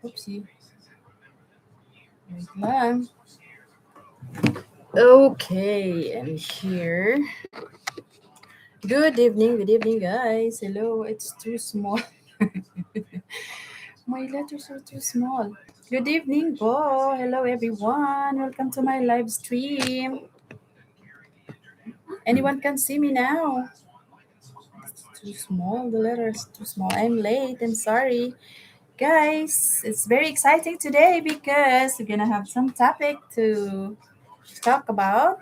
Oopsie. Wait lang. Okay, I'm here. Good evening, guys. Hello, it's too small. My letters are too small. Good evening, po. Hello, everyone. Welcome to my live stream. Anyone can see me now. It's too small. The letters too small. I'm late. I'm sorry. Guys, it's very exciting today because we're gonna have some topic to talk about.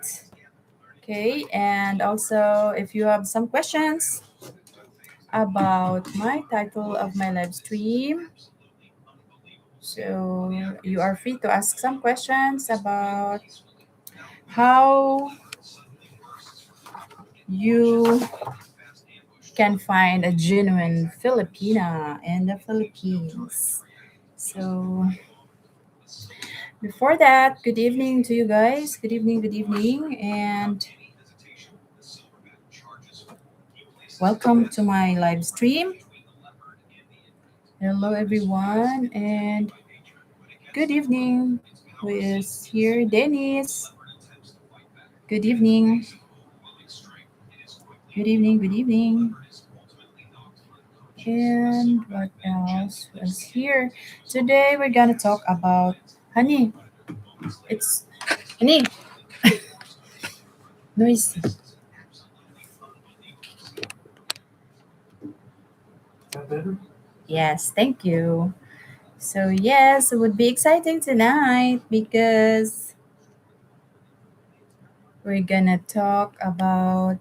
Okay, and also if you have some questions about my title of my live stream, so you are free to ask some questions about how you can find a genuine Filipina in the Philippines. So before that, good evening to you guys. Good evening, and welcome to my live stream. Hello, everyone, and good evening. Who is here? Dennis. Good evening. Good evening. Good evening. And what else was here? Today we're gonna talk about honey. It's honey. Noisy. Yes, thank you. So yes, it would be exciting tonight because we're gonna talk about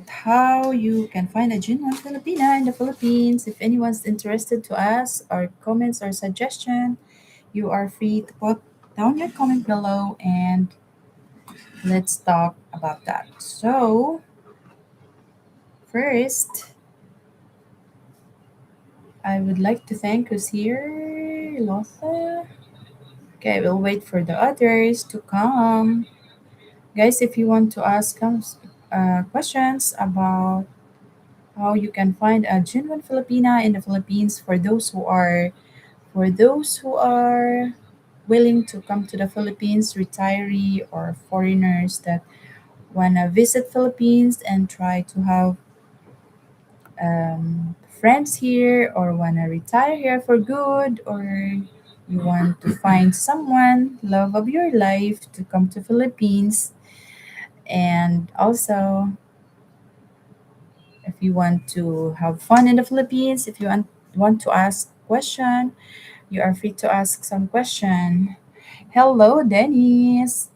how you can find a genuine Filipina in the Philippines. If anyone's interested to ask or comments or suggestion, you are free to put down your comment below and let's talk about that. So first, I would like to thank who's here, Lotta. Okay, we'll wait for the others to come. Guys, if you want to ask questions about how you can find a genuine Filipina in the Philippines for those who are willing to come to the Philippines, retiree or foreigners that wanna visit Philippines and try to have friends here or wanna retire here for good, or you want to find someone love of your life to come to Philippines. And also, if you want to have fun in the Philippines, if you want to ask question, you are free to ask some question. Hello, Dennis.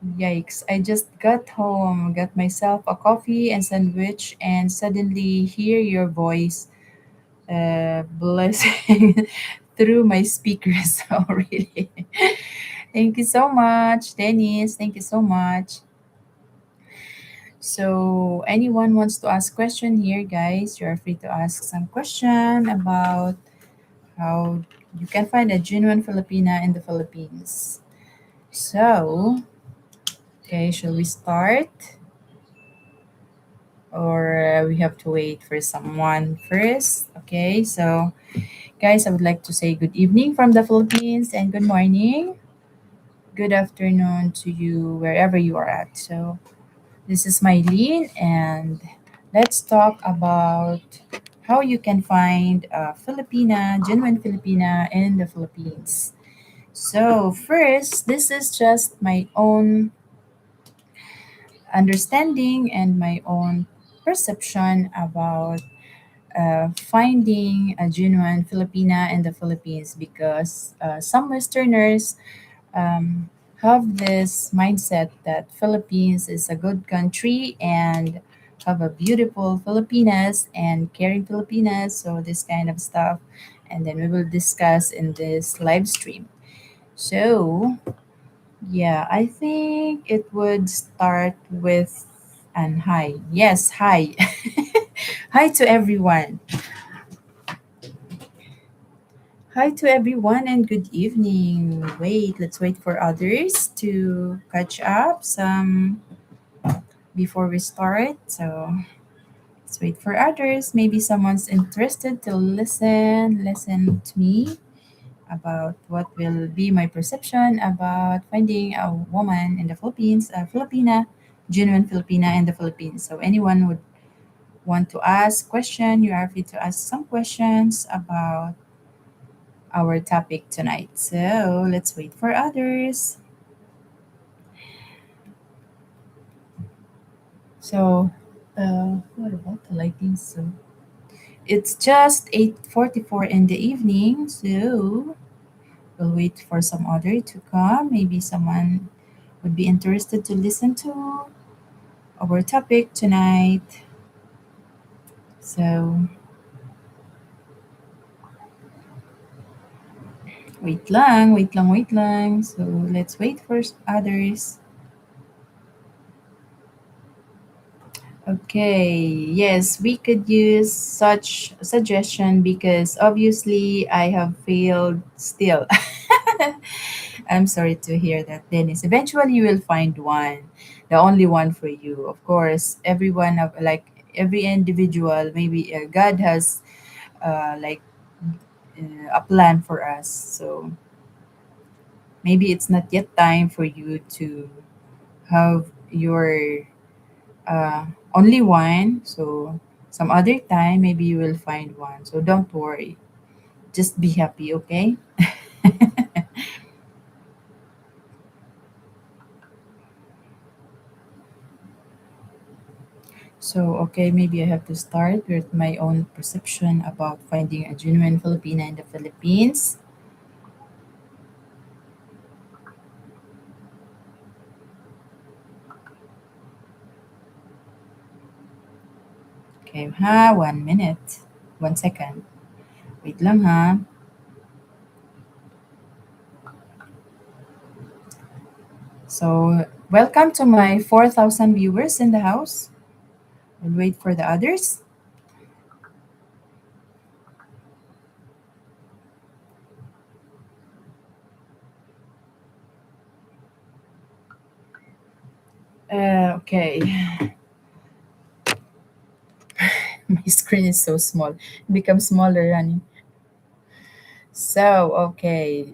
Yikes, I just got home, got myself a coffee and sandwich, and suddenly hear your voice blessing through my speakers. Oh, really? Thank you so much, Dennis. Thank you so much. So, anyone wants to ask question here, guys, you're free to ask some question about how you can find a genuine Filipina in the Philippines. So, okay, shall we start? Or we have to wait for someone first? Okay, so guys, I would like to say good evening from the Philippines and good morning, good afternoon to you wherever you are at. So, this is Mylene, and let's talk about how you can find a Filipina, genuine Filipina in the Philippines. So, first, this is just my own understanding and my own perception about finding a genuine Filipina in the Philippines, because some Westerners um, have this mindset that Philippines is a good country and have a beautiful Filipinas and caring Filipinas, so this kind of stuff. And then we will discuss in this live stream. So, yeah, I think it would start with an hi. Yes, hi. Hi to everyone. Hi to everyone and good evening. Wait, let's wait for others to catch up some before we start. So Let's wait for others. Maybe someone's interested to listen to me about what will be my perception about finding a woman in the Philippines, a Filipina, genuine Filipina in the Philippines. So anyone would want to ask question, you are free to ask some questions about our topic tonight. So let's wait for others. So, what about the lighting? So it's just 8:44 in the evening. So we'll wait for some other to come. Maybe someone would be interested to listen to our topic tonight. So wait lang, wait lang, wait lang. So let's wait for others. Okay, yes, we could use such suggestion because obviously I have failed still. I'm sorry to hear that, Dennis. Eventually, you will find one, the only one for you. Of course, everyone of like every individual, maybe God has like a plan for us. So maybe it's not yet time for you to have your only one. So some other time, maybe you will find one. So don't worry. Just be happy, okay? So, okay, maybe I have to start with my own perception about finding a genuine Filipina in the Philippines. Okay, ha, 1 minute. 1 second. Wait lang ha. So, welcome to my 4,000 viewers in the house. We'll wait for the others. Okay, my screen is so small. It becomes smaller, honey. So, okay.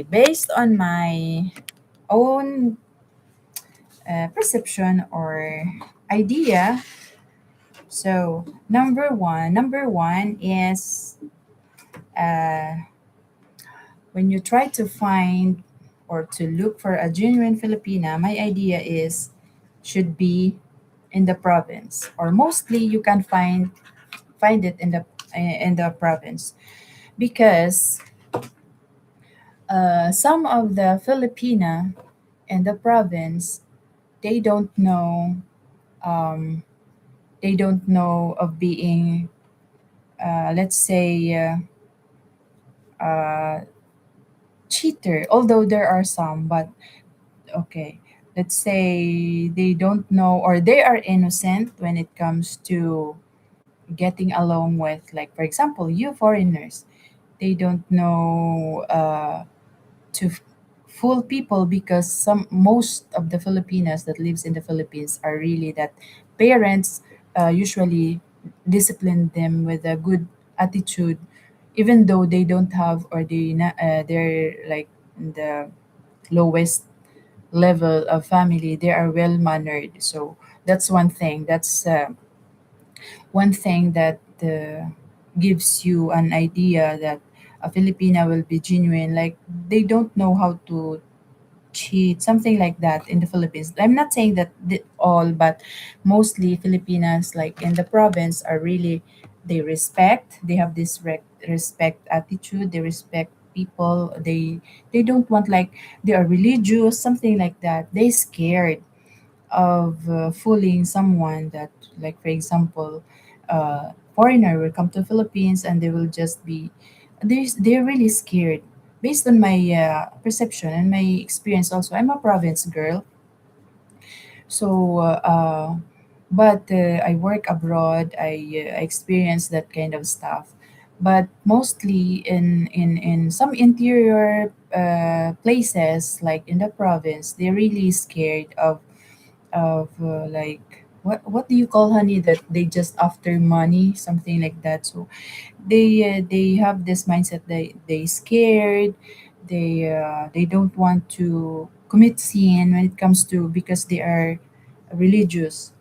Based on my own perception or idea, so number one is uh, when you try to find or to look for a genuine Filipina, my idea is should be in the province, or mostly you can find it in the province because some of the Filipina in the province they don't know um, they don't know of being let's say uh, cheater, although there are some, but okay, let's say they don't know or they are innocent when it comes to getting along with, like for example, you foreigners, they don't know to fool people because some most of the Filipinas that lives in the Philippines are really that parents usually discipline them with a good attitude, even though they don't have or they're like in the lowest level of family, they are well mannered. So that's one thing. That's one thing that gives you an idea that a Filipina will be genuine. Like they don't know how to cheat, something like that in the Philippines. I'm not saying that all, but mostly Filipinas, like in the province, are really they respect. They have this respect attitude. They respect people. They don't want like they are religious, something like that. They scared of fooling someone that, like for example, foreigner will come to Philippines and they will just be they're really scared based on my perception and my experience. Also, I'm a province girl, so but I work abroad. I experience that kind of stuff, but mostly in some interior places like in the province, they're really scared of like what do you call, honey, that they just after money, something like that. So they have this mindset, they scared, they don't want to commit sin when it comes to, because they are religious.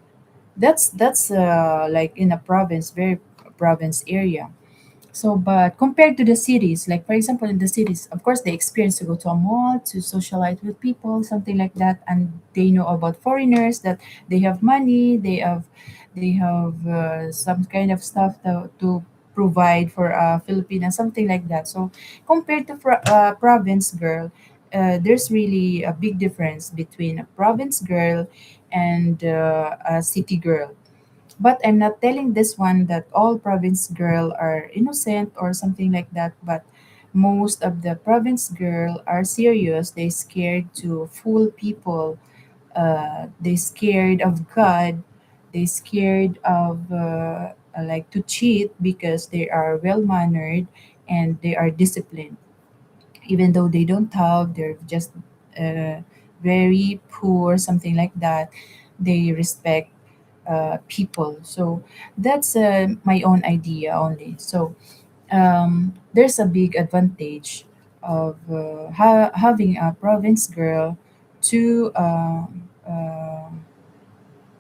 That's like in a province, very province area. So, but compared to the cities, like for example, in the cities, of course, they experience to go to a mall to socialize with people, something like that, and they know about foreigners that they have money, they have some kind of stuff to provide for a Filipina, something like that. So, compared to province girl, there's really a big difference between a province girl and a city girl. But I'm not telling this one that all province girl are innocent or something like that. But most of the province girl are serious. They scared to fool people. They scared of God. They scared of like to cheat because they are well mannered and they are disciplined. Even though they don't have, they're just uh, very poor, something like that. They respect people. So that's my own idea only. So there's a big advantage of having a province girl to a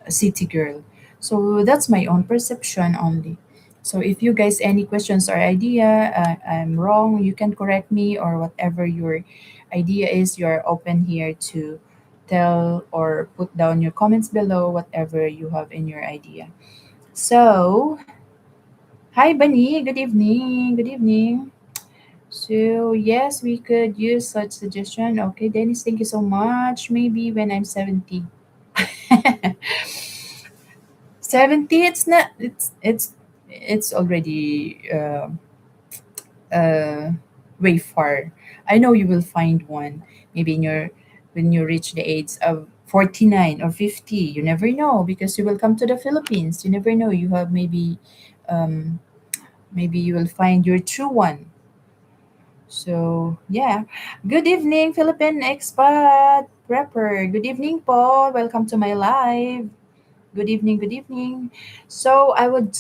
city girl. So that's my own perception only. So if you guys any questions or idea, I'm wrong, you can correct me, or whatever your idea is, you're open here to tell or put down your comments below, whatever you have in your idea. So, hi Bunny, good evening. Good evening. So, yes, we could use such suggestion. Okay, Dennis, thank you so much. Maybe when I'm 70. 70, it's not, it's already uh way far. I know you will find one maybe in your, when you reach the age of 49 or 50. You never know, because you will come to the Philippines. You never know, you have maybe um maybe you will find your true one. So, yeah. Good evening, Philippine expat prepper. Good evening, Paul. Welcome to my live. Good evening, good evening. So, I would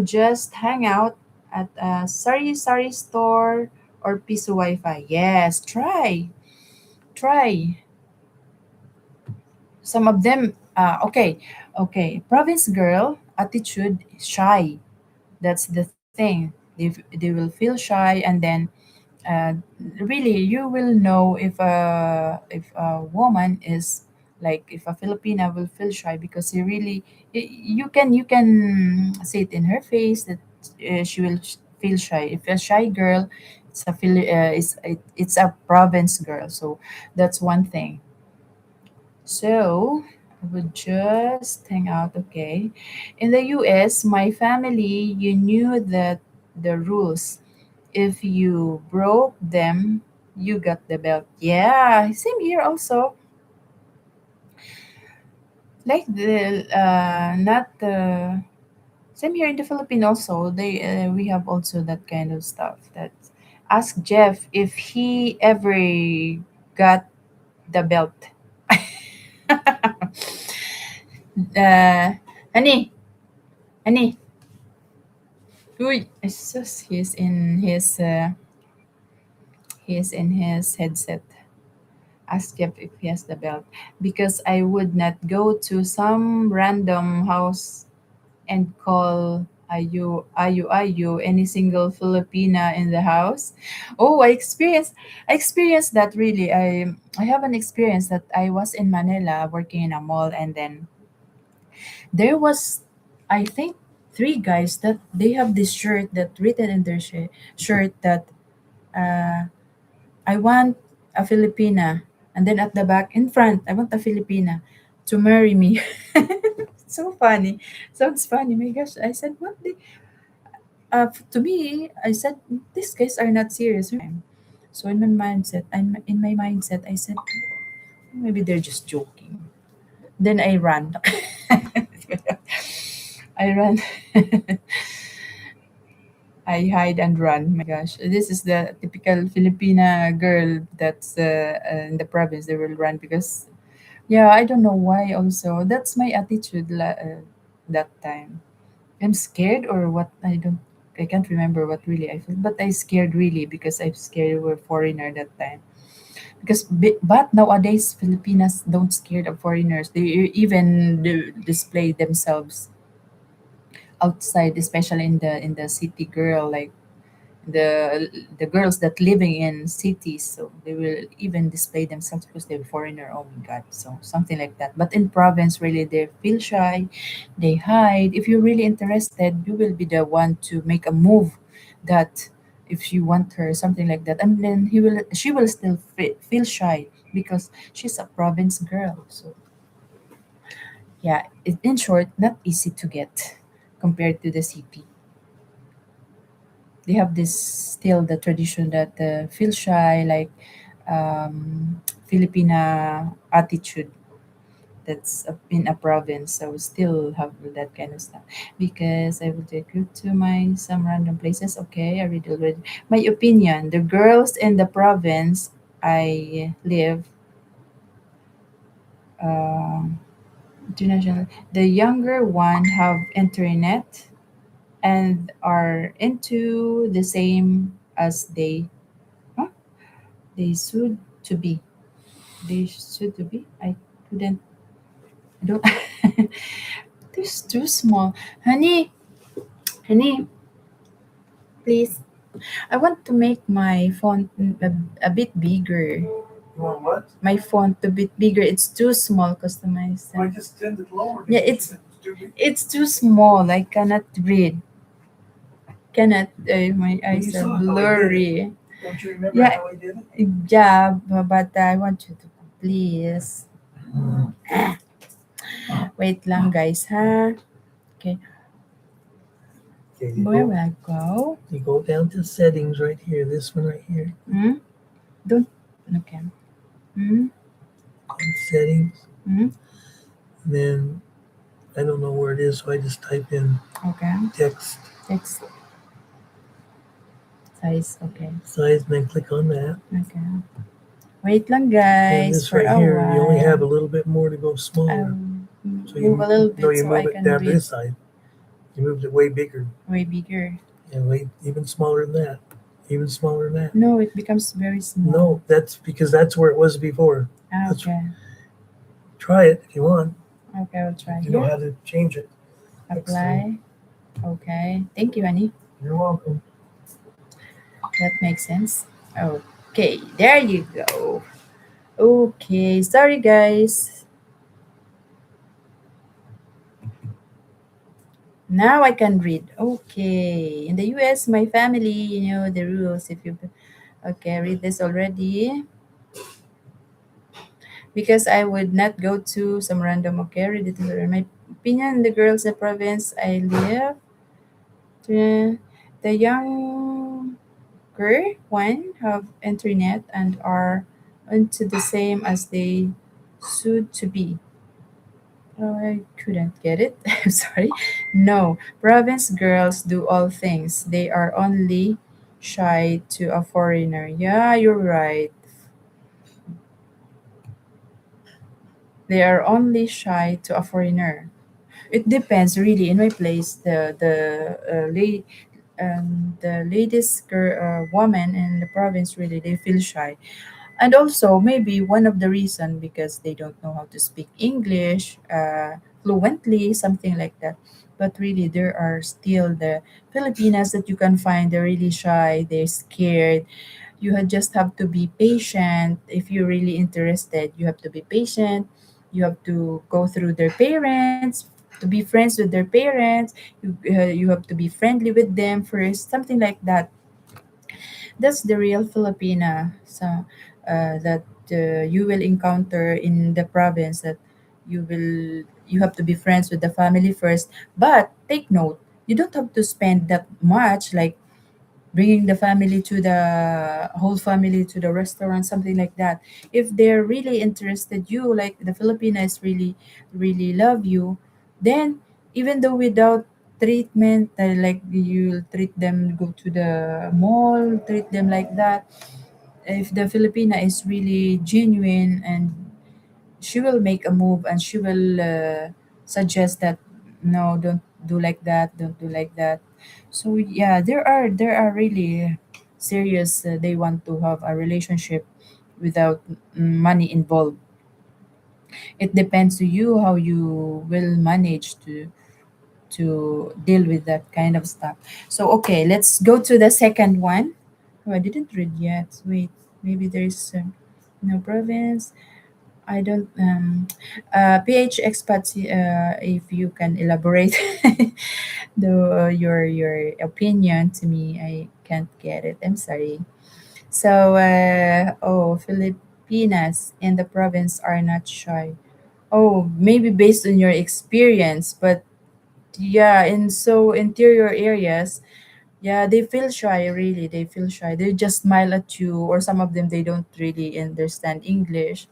just hang out at a sari store or piso Wi-Fi. Yes, try. Some of them. Okay. Province girl attitude, shy. That's the thing. They will feel shy, and then uh, really you will know if a woman is, like, if a Filipina will feel shy, because he really, you can see it in her face that she will feel shy. If a shy girl, it's a province girl. So that's one thing. So I would just hang out. Okay, in the US, my family, you knew that the rules, if you broke them, you got the belt. Yeah, same here also. Like the not the same here in the Philippines also. They we have also that kind of stuff. That ask Jeff if he ever got the belt. uh, honey, honey, uy, it's just he's in his headset. Ask Jeff if he has the belt, because I would not go to some random house and call ayu any single Filipina in the house. Oh, I experienced that really. I have an experience that I was in Manila working in a mall, and then there was, I think, three guys that they have this shirt that written in their shirt that uh, I want a Filipina. And then at the back, in front, I want a Filipina to marry me. So funny. Sounds funny. My gosh. I said, what? To me, I said, these guys are not serious. So in my mindset, I said, maybe they're just joking. Then I ran. I ran. I hide and run. My gosh, this is the typical Filipina girl that's in the province. They will run because Yeah, I don't know why also. That's my attitude that time. I'm scared or what I can't remember what really I feel, but I scared really because I'm scared we're foreigner that time. Because but nowadays Filipinas don't scared of foreigners. They even display themselves outside, especially in the city girl like the girls that living in cities, so they will even display themselves because they're foreigner. Oh my god, so something like that. But in province really they feel shy, they hide. If you're really interested, you will be the one to make a move that if you want her, something like that, and then she will still feel shy because she's a province girl. So yeah, in short, not easy to get compared to the city. They have this still the tradition that feel shy like Filipina attitude that's in a province, so still have that kind of stuff. Because I will take you to my some random places. Okay, I read already. My opinion: the girls in the province I live, um, international, the younger one have internet and are into the same as huh? They should to be. They should to be. I couldn't. I don't. This too small, honey. Honey, please. I want to make my font a bit bigger. You want what? My font a bit bigger. It's too small. Customized. I just tend it lower. Yeah, it's too small. I cannot read. Cannot. My Well, eyes you are saw how I did it. blurry. Don't you remember Yeah, how I did it? yeah, but I want you to please wait lang, guys. Ha. Okay. Okay, you Where go. will I go? You go down to settings right here. This one right here. Hmm? Don't. Okay. Hmm? Go to settings. Hmm? And then I don't know where it is, so I just type in Okay. text Text size. Okay. size and then click on that. Okay. Wait lang, And guys, this for right a here, you only have a while. little bit more to go smaller. I'll So move a little bit you so I move it can down to read this side. You moved it way bigger way bigger. and way even smaller than that. Even smaller than that. No, it becomes very small. No, that's because that's where it was before. Ah, Let's okay. try it if you want. Okay, I'll try You know here. how to change it next time. Apply. Okay. Thank you, honey. You're welcome. That makes sense. Okay, there you go. Okay, sorry guys. Now I can read. Okay. In the US, my family, you know the rules. If you okay, read this already. Because I would not go to some random okay, read it already. My opinion, the girls in the province I live, the, the younger one have internet and are into the same as they should to be. Oh, I couldn't get it. I'm sorry. No, province girls do all things. They are only shy to a foreigner. Yeah, you're right. They are only shy to a foreigner. It depends really. In my place, the latest woman in the province really they feel shy, and also maybe one of the reason because they don't know how to speak English fluently, something like that. But really, there are still the Filipinas that you can find. They're really shy. They're scared. Just have to be patient. If you're really interested, you have to be patient. You have to go through their parents to be friends with their parents. You have to be friendly with them first, something like that. That's the real Filipina. So that you will encounter in the province that you have to be friends with the family first. But take note, you don't have to spend that much like bringing the family to the whole family to the restaurant, something like that. If they're really interested you, like the Filipinas really love you, then even though without treatment, like you treat them, go to the mall, treat them like that. If the Filipina is really genuine and she will make a move and she will suggest that no, don't do like that, don't do like that. So yeah, there are really serious, they want to have a relationship without money involved. It depends to you how you will manage to deal with that kind of stuff. So okay, let's go to the second one. Oh, I didn't read yet. Wait, maybe there's no province. I don't PH expats, if you can elaborate your opinion to me. I can't get it. I'm sorry. So Filipinas and the province are not shy. Oh, maybe based on your experience, but yeah, in so interior areas, yeah, they feel shy, really. They feel shy. They just smile at you, or some of them, they don't really understand English.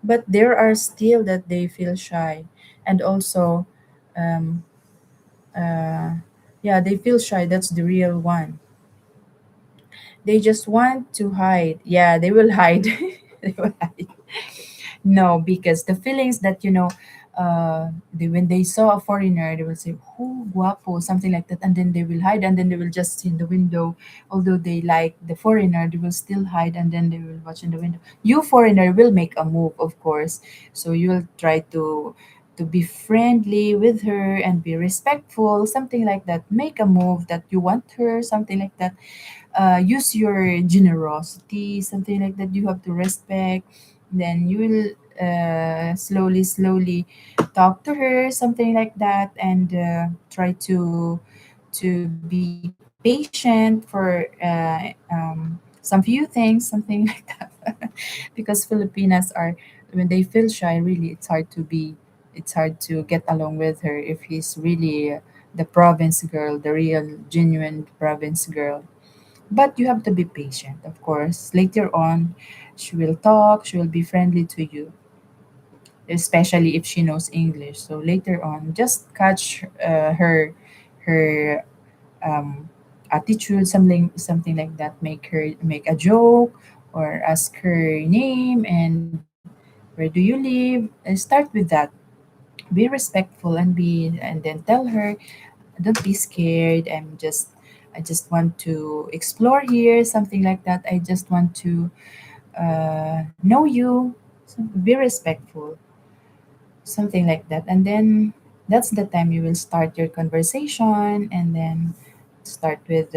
But there are still that they feel shy. And also, um, uh, yeah, they feel shy. That's the real one. They just want to hide. Yeah, they will hide. They will hide. No, because the feelings that when they saw a foreigner, they will say, "Who guapo," something like that, and then they will hide, and then they will just see in the window. Although they like the foreigner, they will still hide, and then they will watch in the window. You foreigner will make a move, of course, so you will try to be friendly with her and be respectful, something like that. Make a move that you want her, something like that. Use your generosity, something like that. You have to respect. Then you will slowly talk to her, something like that, and try to be patient for some few things, something like that. Because Filipinas are, when they feel shy, really it's hard to get along with her if he's really the province girl, the real genuine province girl. But you have to be patient, of course. Later on, she will talk, she will be friendly to you, especially if she knows English. So later on, just catch her attitude, something like that. Make a joke or ask her name and where do you live. And start with that. Be respectful and then tell her, don't be scared. I just want to explore here, something like that. I just want to know you. So be respectful, something like that. And then that's the time you will start your conversation, and then start with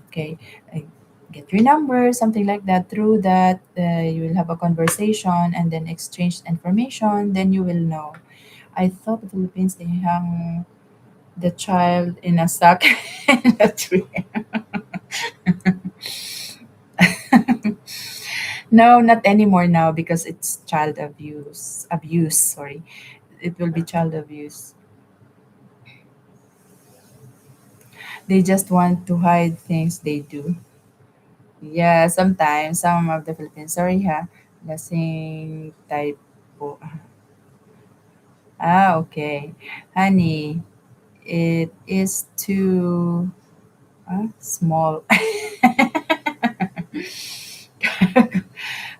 okay, I get your number, something like that. Through that, you will have a conversation and then exchange information. Then you will know. I thought the Philippines, they hang the child in a sack in a tree. No, not anymore now because it's child abuse. Abuse, sorry. It will be child abuse. They just want to hide things they do. Yeah, sometimes some of the Philippines. Sorry ha. Lasing typo. Ah, okay. Honey, it is too small.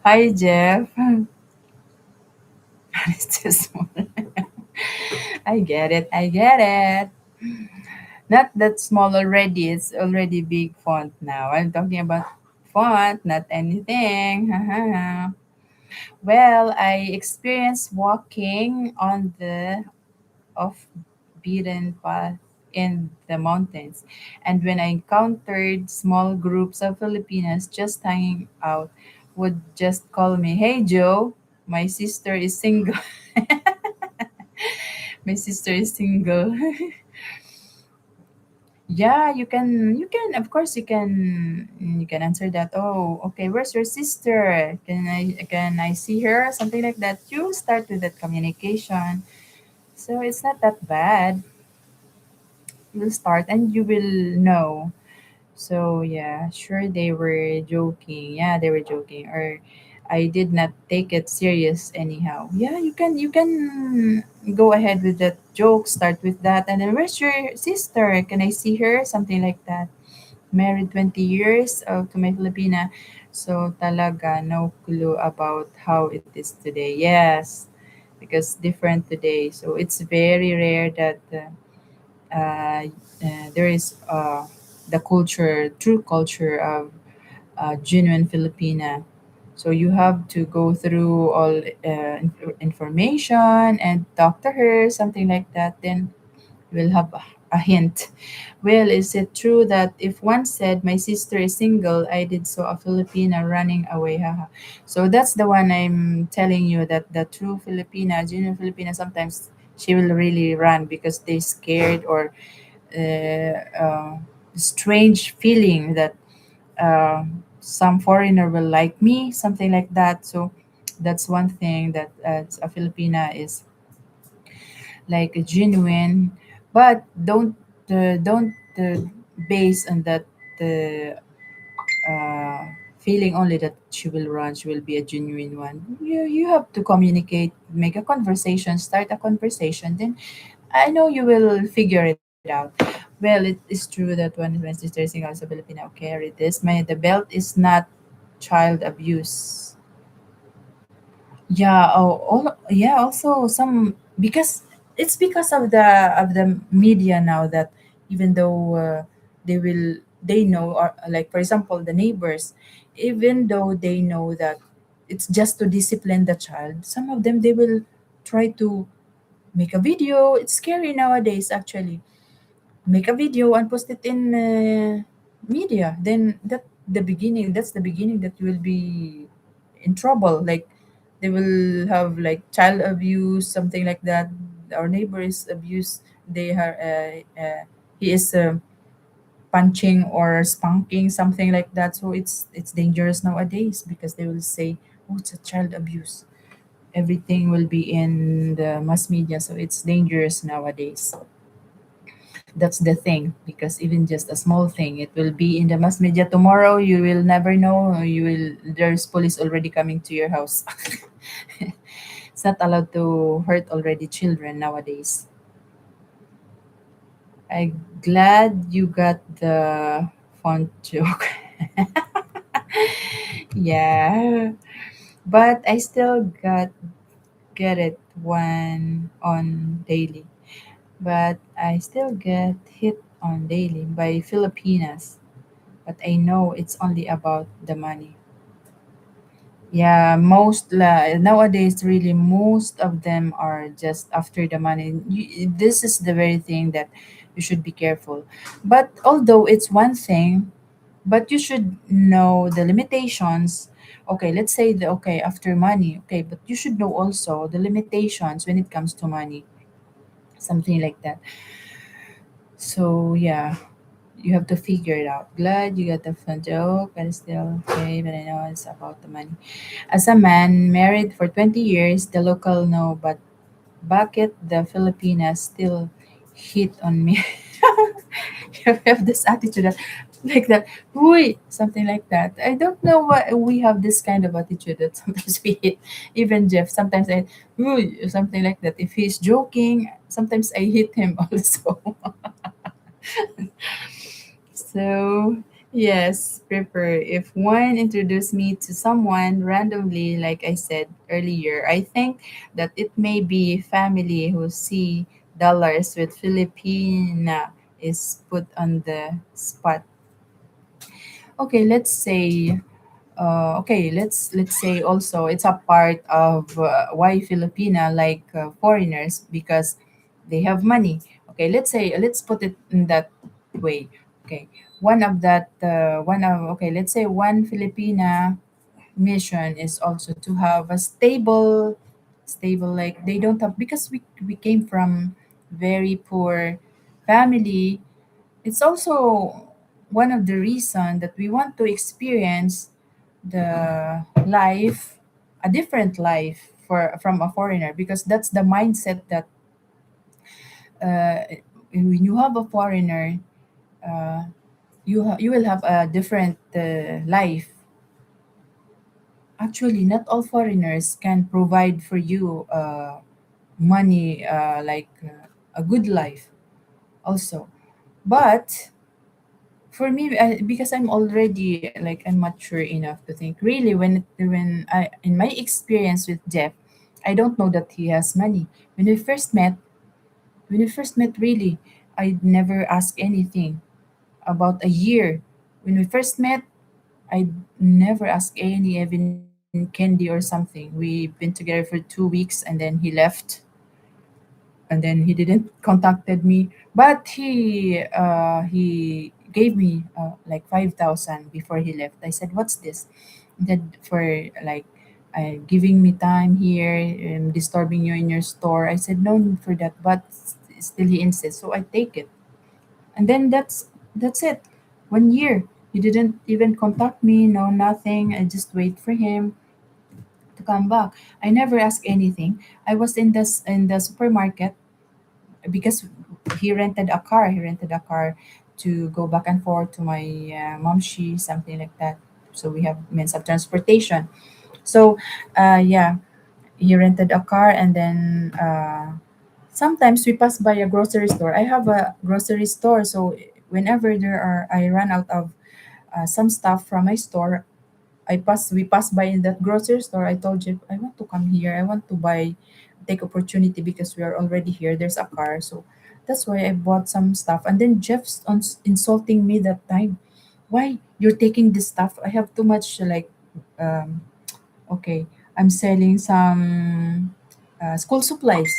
Hi, Jeff. It's too small. I get it. I get it. Not that small already. It's already big font now. I'm talking about font, not anything. Well, I experienced walking on the off beaten path in the mountains. And when I encountered small groups of Filipinas just hanging out, would just call me, "Hey Joe, my sister is single." My sister is single. Yeah, you can of course you can answer that. Oh, okay, where's your sister? Can I see her? Something like that. You start with that communication. So it's not that bad. You'll start and you will know. So yeah, sure they were joking. Yeah, they were joking. Or I did not take it serious anyhow. Yeah, you can go ahead with that joke, start with that, and then where's your sister? Can I see her? Something like that. Married 20 years to my Filipina. So talaga no clue about how it is today. Yes. because different today. So it's very rare that there is the culture, true culture of genuine Filipina. So you have to go through all information and talk to her, something like that. Then you will have a hint. Well, is it true that if one said my sister is single, I did saw a Filipina running away? Haha. So that's the one I'm telling you, that the true Filipina, genuine Filipina, sometimes she will really run because they scared, or strange feeling that some foreigner will like me, something like that. So that's one thing that a Filipina is like a genuine, but don't base on that the feeling only that she will run, she will be a genuine one. You have to communicate, make a conversation, start a conversation, then I know you will figure it out. Well, it is true that when sister is single as a Filipino, carry this. The belt is not child abuse. Yeah. Oh, yeah. Also, some, because it's because of the media now, that even though they know, or like for example the neighbors, even though they know that it's just to discipline the child, some of them, they will try to make a video. It's scary nowadays, actually. Make a video and post it in media. Then that's the beginning that you will be in trouble. Like they will have like child abuse, something like that. Our neighbor is abused. They are he is punching or spanking, something like that. So it's dangerous nowadays, because they will say, oh, it's a child abuse. Everything will be in the mass media, so it's dangerous nowadays. That's the thing, because even just a small thing, it will be in the mass media tomorrow. You will never know. There's police already coming to your house. It's not allowed to hurt already children nowadays. I'm glad you got the font joke. Yeah, but I still get it one on daily. But I still get hit on daily by Filipinas. But I know it's only about the money. Yeah, nowadays, really, most of them are just after the money. This is the very thing that you should be careful. But although it's one thing, but you should know the limitations. Okay, let's say okay, after money, okay, but you should know also the limitations when it comes to money, something like that. So yeah, you have to figure it out. Glad you got the fun joke, but it's still okay. But I know it's about the money. As a man married for 20 years, the local know, but bakit the Filipinas still hit on me? You have this attitude that, like that, Uy, something like that. I don't know why we have this kind of attitude that sometimes we hit. Even Jeff, sometimes I, Uy, or something like that. If he's joking, sometimes I hit him also. So, yes, prepare. If one introduced me to someone randomly, like I said earlier, I think that it may be family who see dollars with Filipina is put on the spot. Okay, let's say let's say also it's a part of why Filipina like foreigners, because they have money. Okay, let's put it in that way. Okay, let's say one Filipina mission is also to have a stable, like they don't have, because we came from very poor family. It's also one of the reason that we want to experience the life, a different life for from a foreigner, because that's the mindset that uh, when you have a foreigner, uh, you will have a different life. Actually, not all foreigners can provide for you money, a good life also. But for me, because I'm already like I'm mature enough to think, really, when I in my experience with Jeff, I don't know that he has money. When we first met, when we first met, really, I never asked anything. About a year, when we first met, I never asked any even candy or something. We've been together for 2 weeks and then he left, and then he didn't contacted me. But he gave me like 5,000 before he left. I said, "What's this?" That for like giving me time here and disturbing you in your store. I said, "No need for that," but still he insists, so I take it. And then that's it. 1 year. He didn't even contact me, no nothing. I just wait for him to come back. I never ask anything. I was in the supermarket because he rented a car. He rented a car to go back and forth to my momshi, something like that. So we have means of transportation. So yeah, he rented a car, and then sometimes we pass by a grocery store. I have a grocery store, so whenever I run out of some stuff from my store, we pass by in that grocery store. I told Jeff, I want to come here. I want to buy, take opportunity because we are already here. There's a car, so that's why I bought some stuff. And then Jeff's insulting me that time. Why you're taking this stuff? I have too much like um, okay, I'm selling some school supplies.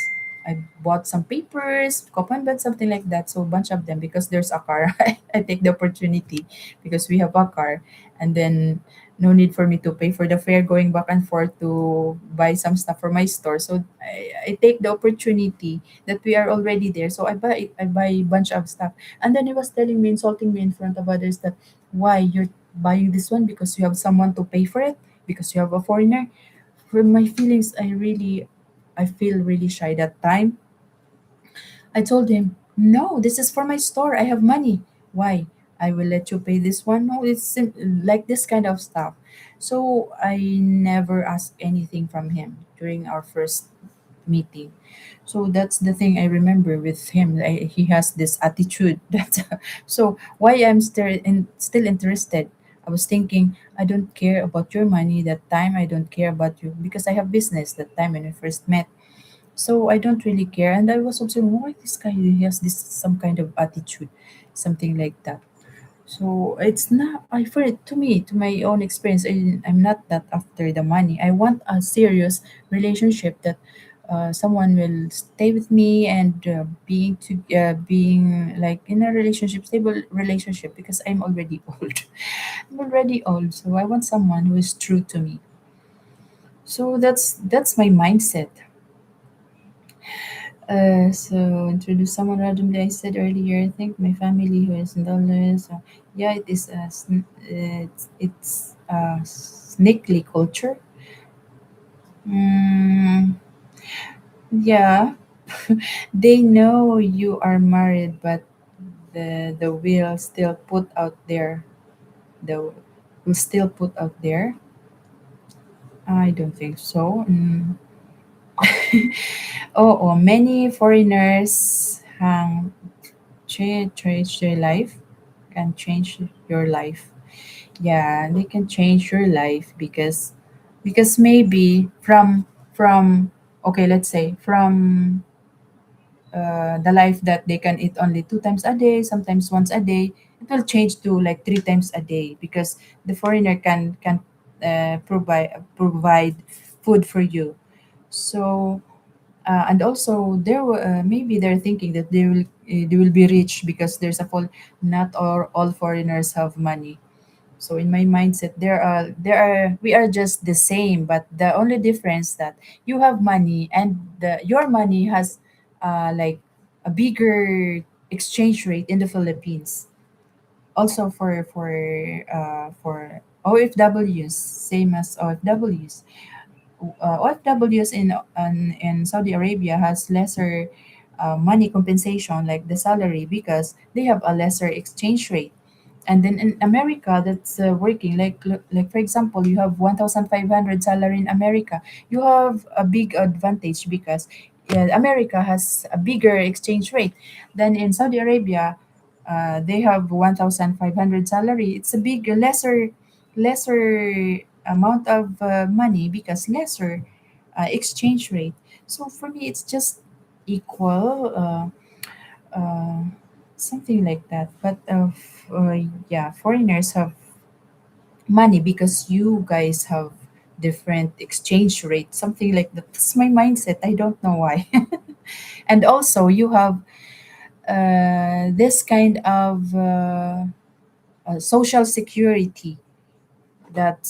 I bought some papers, coupon bed, something like that. So a bunch of them because there's a car. I take the opportunity because we have a car, and then no need for me to pay for the fare going back and forth to buy some stuff for my store. So I take the opportunity that we are already there. So I buy a bunch of stuff, and then he was telling me, insulting me in front of others that why you're buying this one because you have someone to pay for it because you have a foreigner. For my feelings, I feel really shy that time. I told him, no, this is for my store. I have money. Why? I will let you pay this one. No, it's like this kind of stuff. So I never asked anything from him during our first meeting. So that's the thing I remember with him. He has this attitude. That so why I'm still interested. I was thinking I don't care about your money that time. I don't care about you because I have business that time when we first met. So I don't really care. And I was observing why this guy he has this some kind of attitude, something like that. So it's not I for it to me, to my own experience, I'm not that after the money. I want a serious relationship that someone will stay with me and being like in a relationship, stable relationship because I'm already old. I'm already old, so I want someone who is true to me. So that's my mindset. So introduce someone randomly. I said earlier. I think my family who is in dollars. Yeah, it is it's snakely culture. Mm, yeah, they know you are married, but the will still put out there. The will still put out there. I don't think so. Oh, many foreigners hang change their life, can change your life. Yeah, they can change your life because maybe from okay, let's say from the life that they can eat only 2 times a day, sometimes once a day, it will change to like 3 times a day because the foreigner can provide food for you. So and also maybe they're thinking that they will be rich because there's a full not all foreigners have money. So in my mindset there are we are just the same, but the only difference that you have money and your money has like a bigger exchange rate in the Philippines. Also for OFWs, same as OFWs. OFWs in Saudi Arabia has lesser money compensation like the salary because they have a lesser exchange rate. And then in America, that's working like for example, you have 1,500 salary in America. You have a big advantage because America has a bigger exchange rate than in Saudi Arabia. They have 1,500 salary. It's a big lesser amount of money because lesser exchange rate. So for me, it's just equal, something like that. But yeah, foreigners have money because you guys have different exchange rate, something like that. That's my mindset. I don't know why. And also, you have this kind of social security that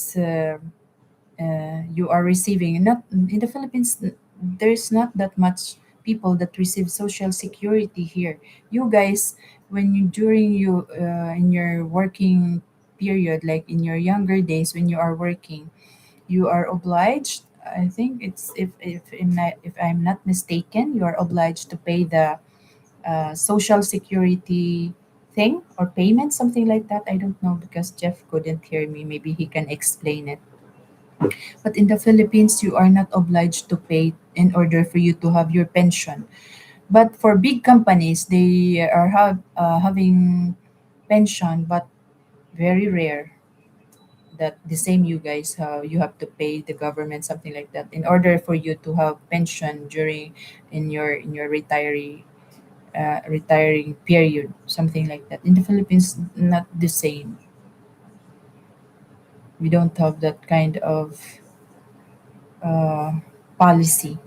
you are receiving. Not in the Philippines, there's not that much people that receive social security here. You guys, when you during you in your working period, like in your younger days when you are working, you are obliged. I think it's if I'm not mistaken, you are obliged to pay the social security thing or payment, something like that. I don't know because Jeff couldn't hear me. Maybe he can explain it. But in the Philippines, you are not obliged to pay in order for you to have your pension. But for big companies, they are having pension, but very rare that the same you guys you have to pay the government, something like that, in order for you to have pension during in your retiring period, something like that. In the Philippines, not the same. We don't have that kind of uh, policy.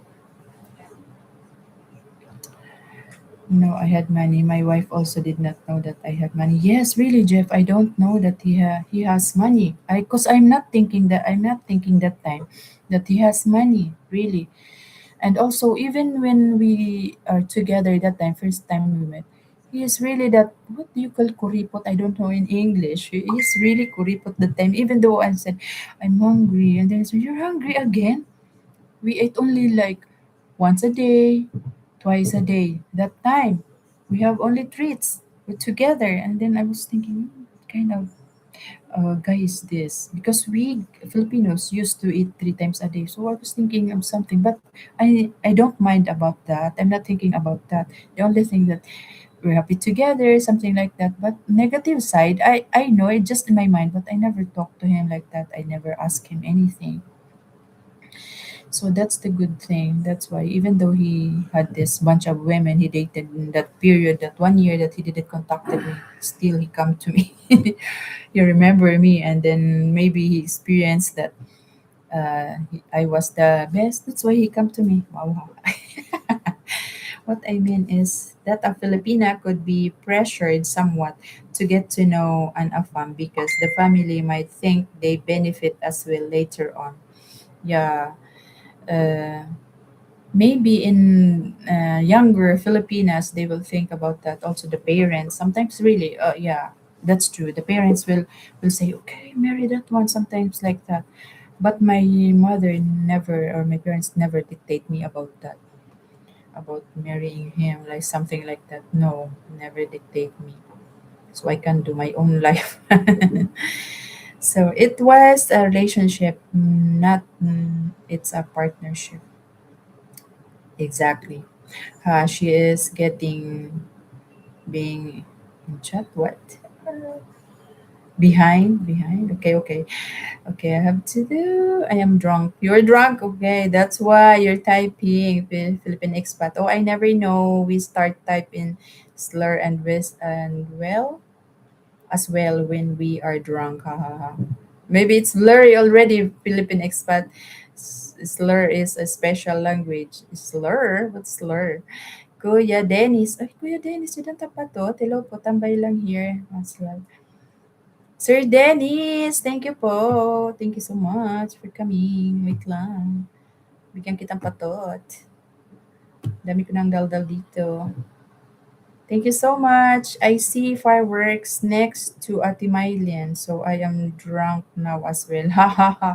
No, I had money. My wife also did not know that I had money. Yes, really, Jeff. I don't know that he has money. Cause I'm not thinking that time that he has money. Really, and also even when we are together that time, first time we met, he is really that. What do you call kuripot? I don't know in English. He is really kuripot that time. Even though I said I'm hungry, and then he said you're hungry again. We ate only like once a day, twice a day. That time, we have only treats. We're together. And then I was thinking, what kind of guy is this? Because we Filipinos used to eat 3 times a day. So I was thinking of something. But I don't mind about that. I'm not thinking about that. The only thing that we're happy together, something like that. But negative side, I know it just in my mind, but I never talked to him like that. I never asked him anything. So that's the good thing. That's why even though he had this bunch of women he dated in that period, that 1 year that he didn't contacted me, still he come to me. He remember me, and then maybe he experienced that I was the best. That's why he come to me. Wow. What I mean is that a Filipina could be pressured somewhat to get to know an Afam because the family might think they benefit as well later on. Yeah. Uh, Maybe in younger Filipinas, they will think about that. Also, the parents sometimes really, yeah, that's true. The parents will say, "Okay, marry that one." Sometimes like that. But my mother never, or my parents never dictate me about that, about marrying him, like something like that. No, never dictate me. So I can do my own life. So it was a relationship, not it's a partnership. Exactly. She is getting being in chat. What? Behind. Okay, okay, okay. I have to do. I am drunk. You're drunk. Okay, that's why you're typing Philippine expat. Oh, I never know. We start typing slur and west and well as well when we are drunk. Ha ha ha. Maybe it's blurry already. Philippine expat. Slur is a special language. Slur? What's slur? Kuya Dennis. Ay, Kuya Dennis, dyan ang tapatot. Hello po, tambay lang here. Maslal. Sir Dennis, thank you po. Thank you so much for coming. Wait lang. Bigyan kitang patot. Dami ko ng daldal dito. Thank you so much. I see fireworks next to Atimailian, so I am drunk now as well. Ha ha ha.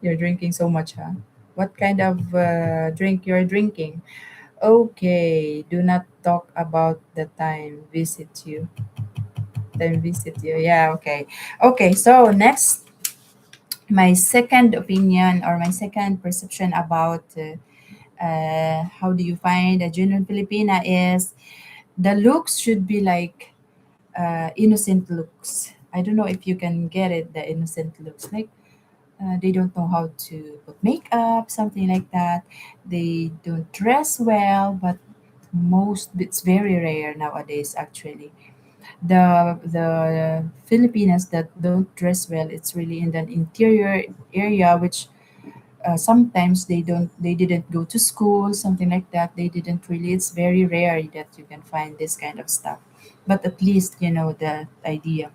You're drinking so much, huh? What kind of drink you're drinking? Okay, do not talk about the time visit you. Time visit you. Yeah, okay. Okay, so next, my second opinion or my second perception about how do you find a genuine Filipina is the looks should be like innocent looks. I don't know if you can get it, the innocent looks. Like They don't know how to put makeup, something like that. They don't dress well, but most it's very rare nowadays actually. The Filipinas that don't dress well, it's really in the interior area, which sometimes they didn't go to school, something like that. They didn't really. It's very rare that you can find this kind of stuff, but at least you know the idea.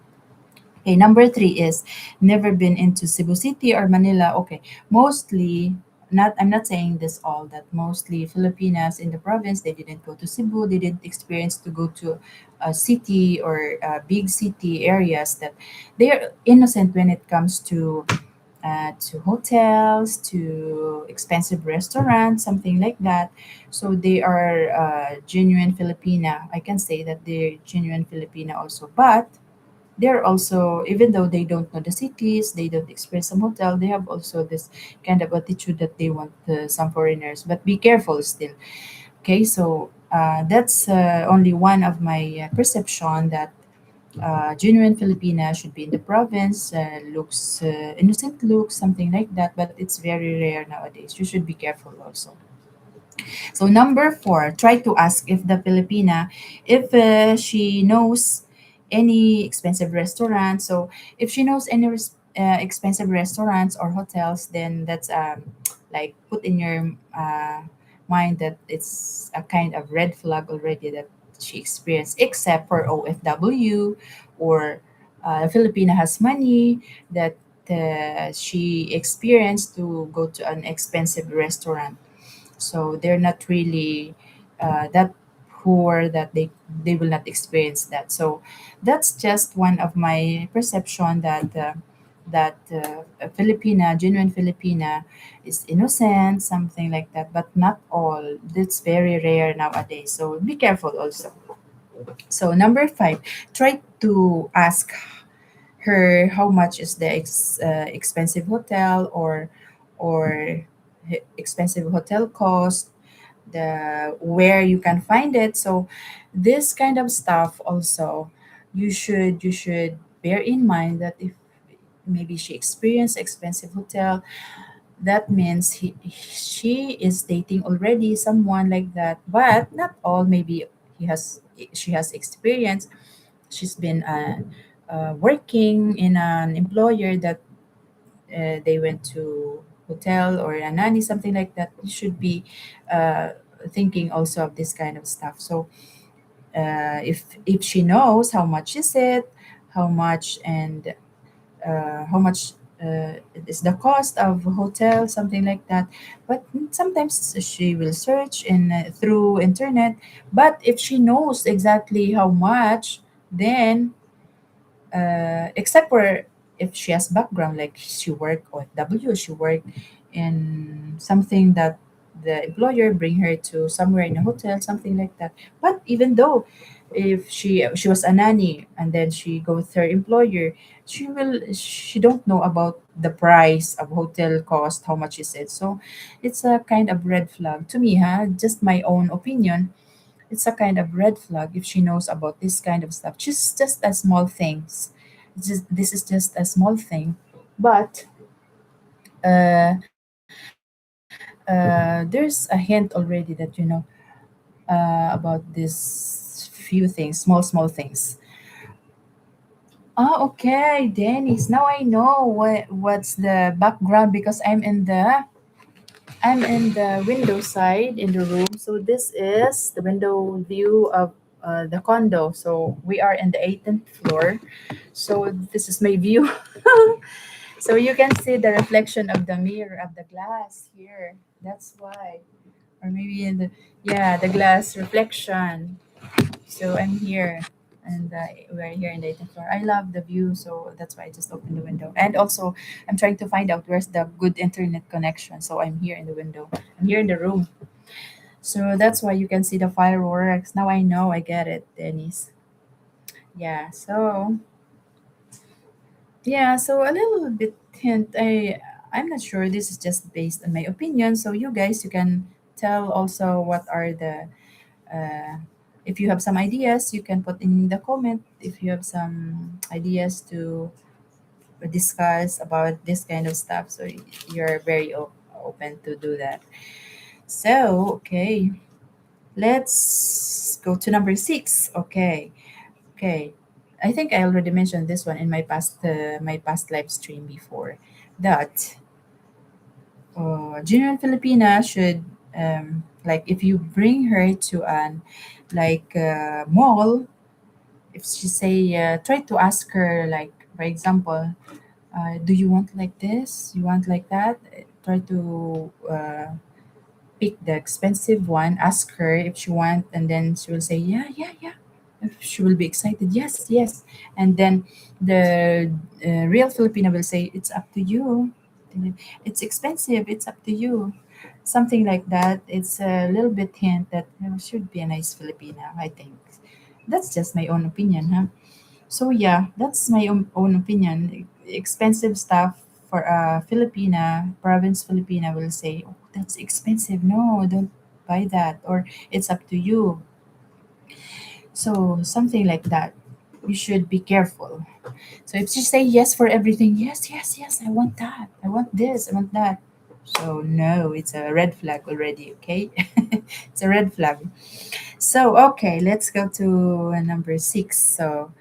Okay, number three is never been into Cebu City or Manila. Okay, mostly not. I'm not saying this all. That mostly Filipinas in the province they didn't go to Cebu. They didn't experience to go to a city or big city areas. That they are innocent when it comes to hotels, to expensive restaurants, something like that. So they are genuine Filipina. I can say that they're genuine Filipina also, but they're also, even though they don't know the cities, they don't experience some hotel, they have also this kind of attitude that they want some foreigners, but be careful still. Okay, so that's only one of my perception that genuine Filipina should be in the province, looks innocent looks, something like that, but it's very rare nowadays. You should be careful also. So number four, try to ask if the Filipina, if she knows any expensive restaurant. So if she knows any expensive restaurants or hotels, then that's like put in your mind that it's a kind of red flag already that she experienced. Except for OFW or Filipina has money that she experienced to go to an expensive restaurant, so they're not really that poor that they will not experience that. So that's just one of my perception that a Filipina, genuine Filipina, is innocent, something like that, but not all. That's very rare nowadays, so be careful also. So number five, try to ask her how much is the expensive hotel or expensive hotel cost, the where you can find it. So this kind of stuff also, you should bear in mind that if maybe she experienced expensive hotel, that means she is dating already someone like that, but not all. Maybe he has she has experience. She's been working in an employer that they went to hotel or a nanny, something like that. You should be uh, thinking also of this kind of stuff. So if she knows how much is it, how much, and how much is the cost of hotel, something like that. But sometimes she will search in through internet. But if she knows exactly how much, then except for if she has background like she worked or W, she worked in something that the employer bring her to somewhere in a hotel, something like that. But even though if she was a nanny and then she go with her employer, she don't know about the price of hotel cost, how much is it. So it's a kind of red flag to me, huh? Just my own opinion. It's a kind of red flag if she knows about this kind of stuff. Just a small things. This is just a small thing, but there's a hint already that about this few things, small things. Ah, okay, Dennis. Now I know what's the background because I'm in the window side in the room. So this is the window view of the condo. So we are in the 18th floor. So this is my view. So you can see the reflection of the mirror of the glass here. That's why. Or maybe in the, yeah, the glass reflection. So I'm here, and we're here in the 18th floor. I love the view, so that's why I just opened the window. And also, I'm trying to find out where's the good internet connection. So I'm here in the window. I'm here in the room. So that's why you can see the fireworks. Now I know. I get it, Denise. Yeah. So yeah. So a little bit hint. I'm not sure. This is just based on my opinion. So you guys, you can tell also what are the if you have some ideas, you can put in the comment. If you have some ideas to discuss about this kind of stuff. So you're very open to do that. So, okay, let's go to number six. Okay, okay. I think I already mentioned this one in my past live stream before, that General Filipina should, like, if you bring her to an, like, mall, if she say, try to ask her, like, for example, do you want like this, you want like that, try to pick the expensive one, ask her if she want, and then she will say, yeah, yeah, yeah. If she will be excited, yes, yes. And then the real Filipino will say, it's up to you. It's expensive, it's up to you. Something like that. It's a little bit hint that, should be a nice Filipina, I think. That's just my own opinion, huh? So yeah, that's my own opinion. Expensive stuff for a Filipina, province Filipina will say, "Oh, that's expensive. No, don't buy that." Or it's up to you. So something like that. You should be careful. So if you say yes for everything, yes, yes, yes, I want that. I want this. I want that. So no, it's a red flag already. Okay, it's a red flag. So okay, let's go to number six. So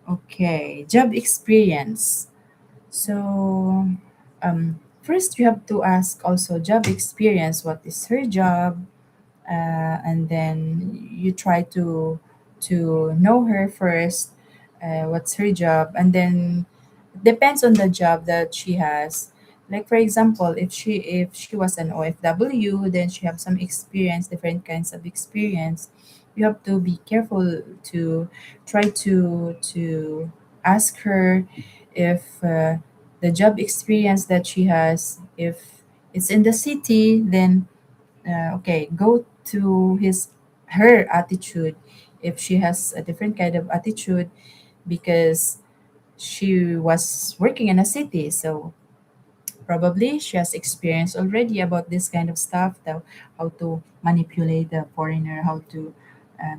okay, job experience. So, first you have to ask also job experience. What is her job? And then you try to know her first. What's her job? And then depends on the job that she has. Like for example, if she was an OFW, then she have some experience, different kinds of experience. You have to be careful to try to ask her if the job experience that she has, if it's in the city, then okay, go to his her attitude. If she has a different kind of attitude, because she was working in a city, so probably she has experience already about this kind of stuff, how to manipulate the foreigner, how to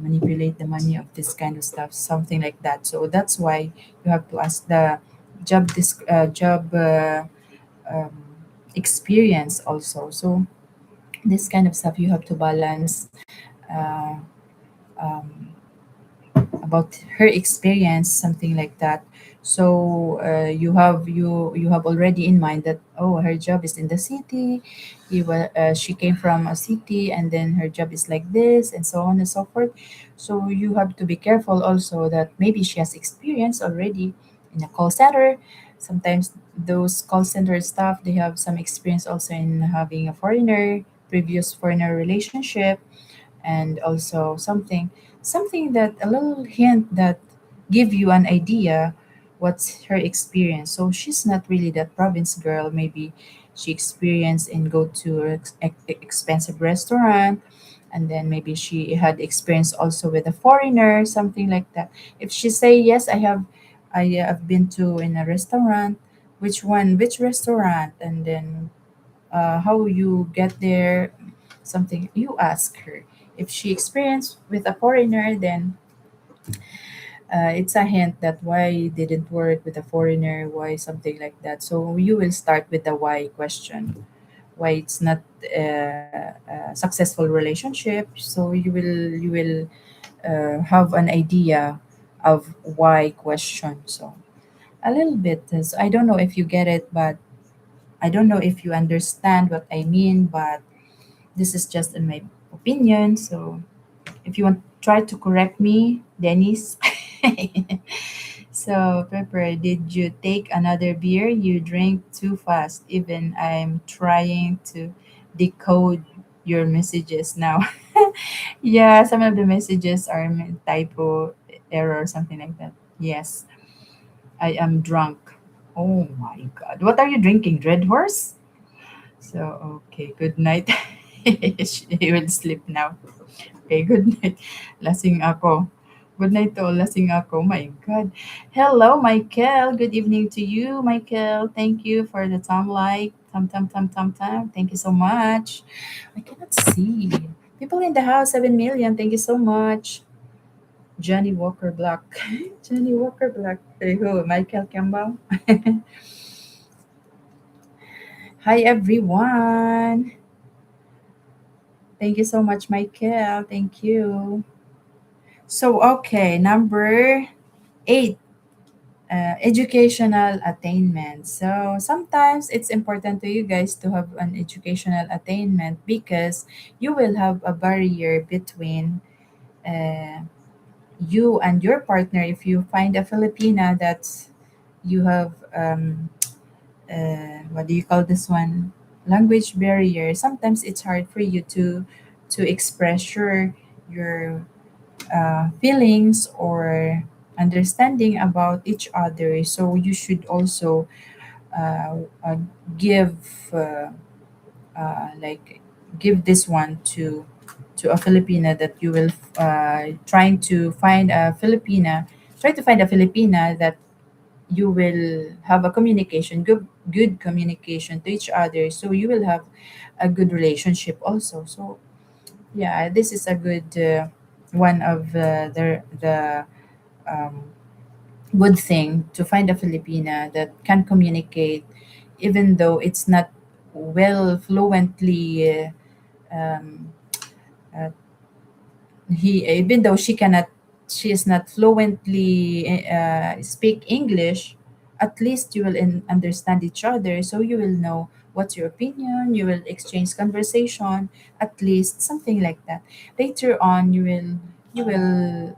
manipulate the money of this kind of stuff, something like that. So that's why you have to ask the job um, experience also. So this kind of stuff you have to balance, uh, um, about her experience, something like that. So you have already in mind that, oh, her job is in the city. She came from a city, and then her job is like this, and so on and so forth. So you have to be careful also that maybe she has experience already in a call center. Sometimes those call center staff, they have some experience also in having a foreigner, previous foreigner relationship, and also something that a little hint that give you an idea what's her experience. So she's not really that province girl. Maybe she experienced and go to an expensive restaurant, and then maybe she had experience also with a foreigner, something like that. If she say, yes, I have been to in a restaurant, which one, which restaurant, and then how you get there, something you ask her. If she experienced with a foreigner, then it's a hint that why didn't work with a foreigner, why, something like that. So you will start with the why question, why it's not a successful relationship. So you will have an idea of why question. So a little bit. So I don't know if you get it, but I don't know if you understand what I mean, but this is just in my opinion. So if you want, try to correct me, Dennis. So, Pepper, did you take another beer? You drink too fast. Even I'm trying to decode your messages now. Yeah, some of the messages are typo, error, something like that. Yes, I am drunk. Oh my God. What are you drinking? Dread Horse? So, okay, good night. He will sleep now. Okay, good night. Lasing ako. Good night to all. Lasing ako. My God. Hello, Michael. Good evening to you, Michael. Thank you for the time like. Tam. Thank you so much. I cannot see. People in the house, 7 million. Thank you so much. Johnny Walker Black. Johnny Walker Black. Who? Michael Campbell? Hi, everyone. Thank you so much, Michael. Thank you. So, okay, number 8, educational attainment. So, sometimes it's important to you guys to have an educational attainment because you will have a barrier between uh, you and your partner. If you find a Filipina that you have what do you call this one, language barrier, sometimes it's hard for you to express your feelings or understanding about each other. So you should also uh, uh, give uh, like give this one to a Filipina that you will trying to find a Filipina, try to find a Filipina that you will have a communication, good communication to each other, so you will have a good relationship also. So yeah, this is a good one of the um, good thing to find a Filipina that can communicate, even though it's not well fluently um, uh, he even though she is not fluently speak English, at least you will understand each other, so you will know what's your opinion, you will exchange conversation, at least something like that. Later on you will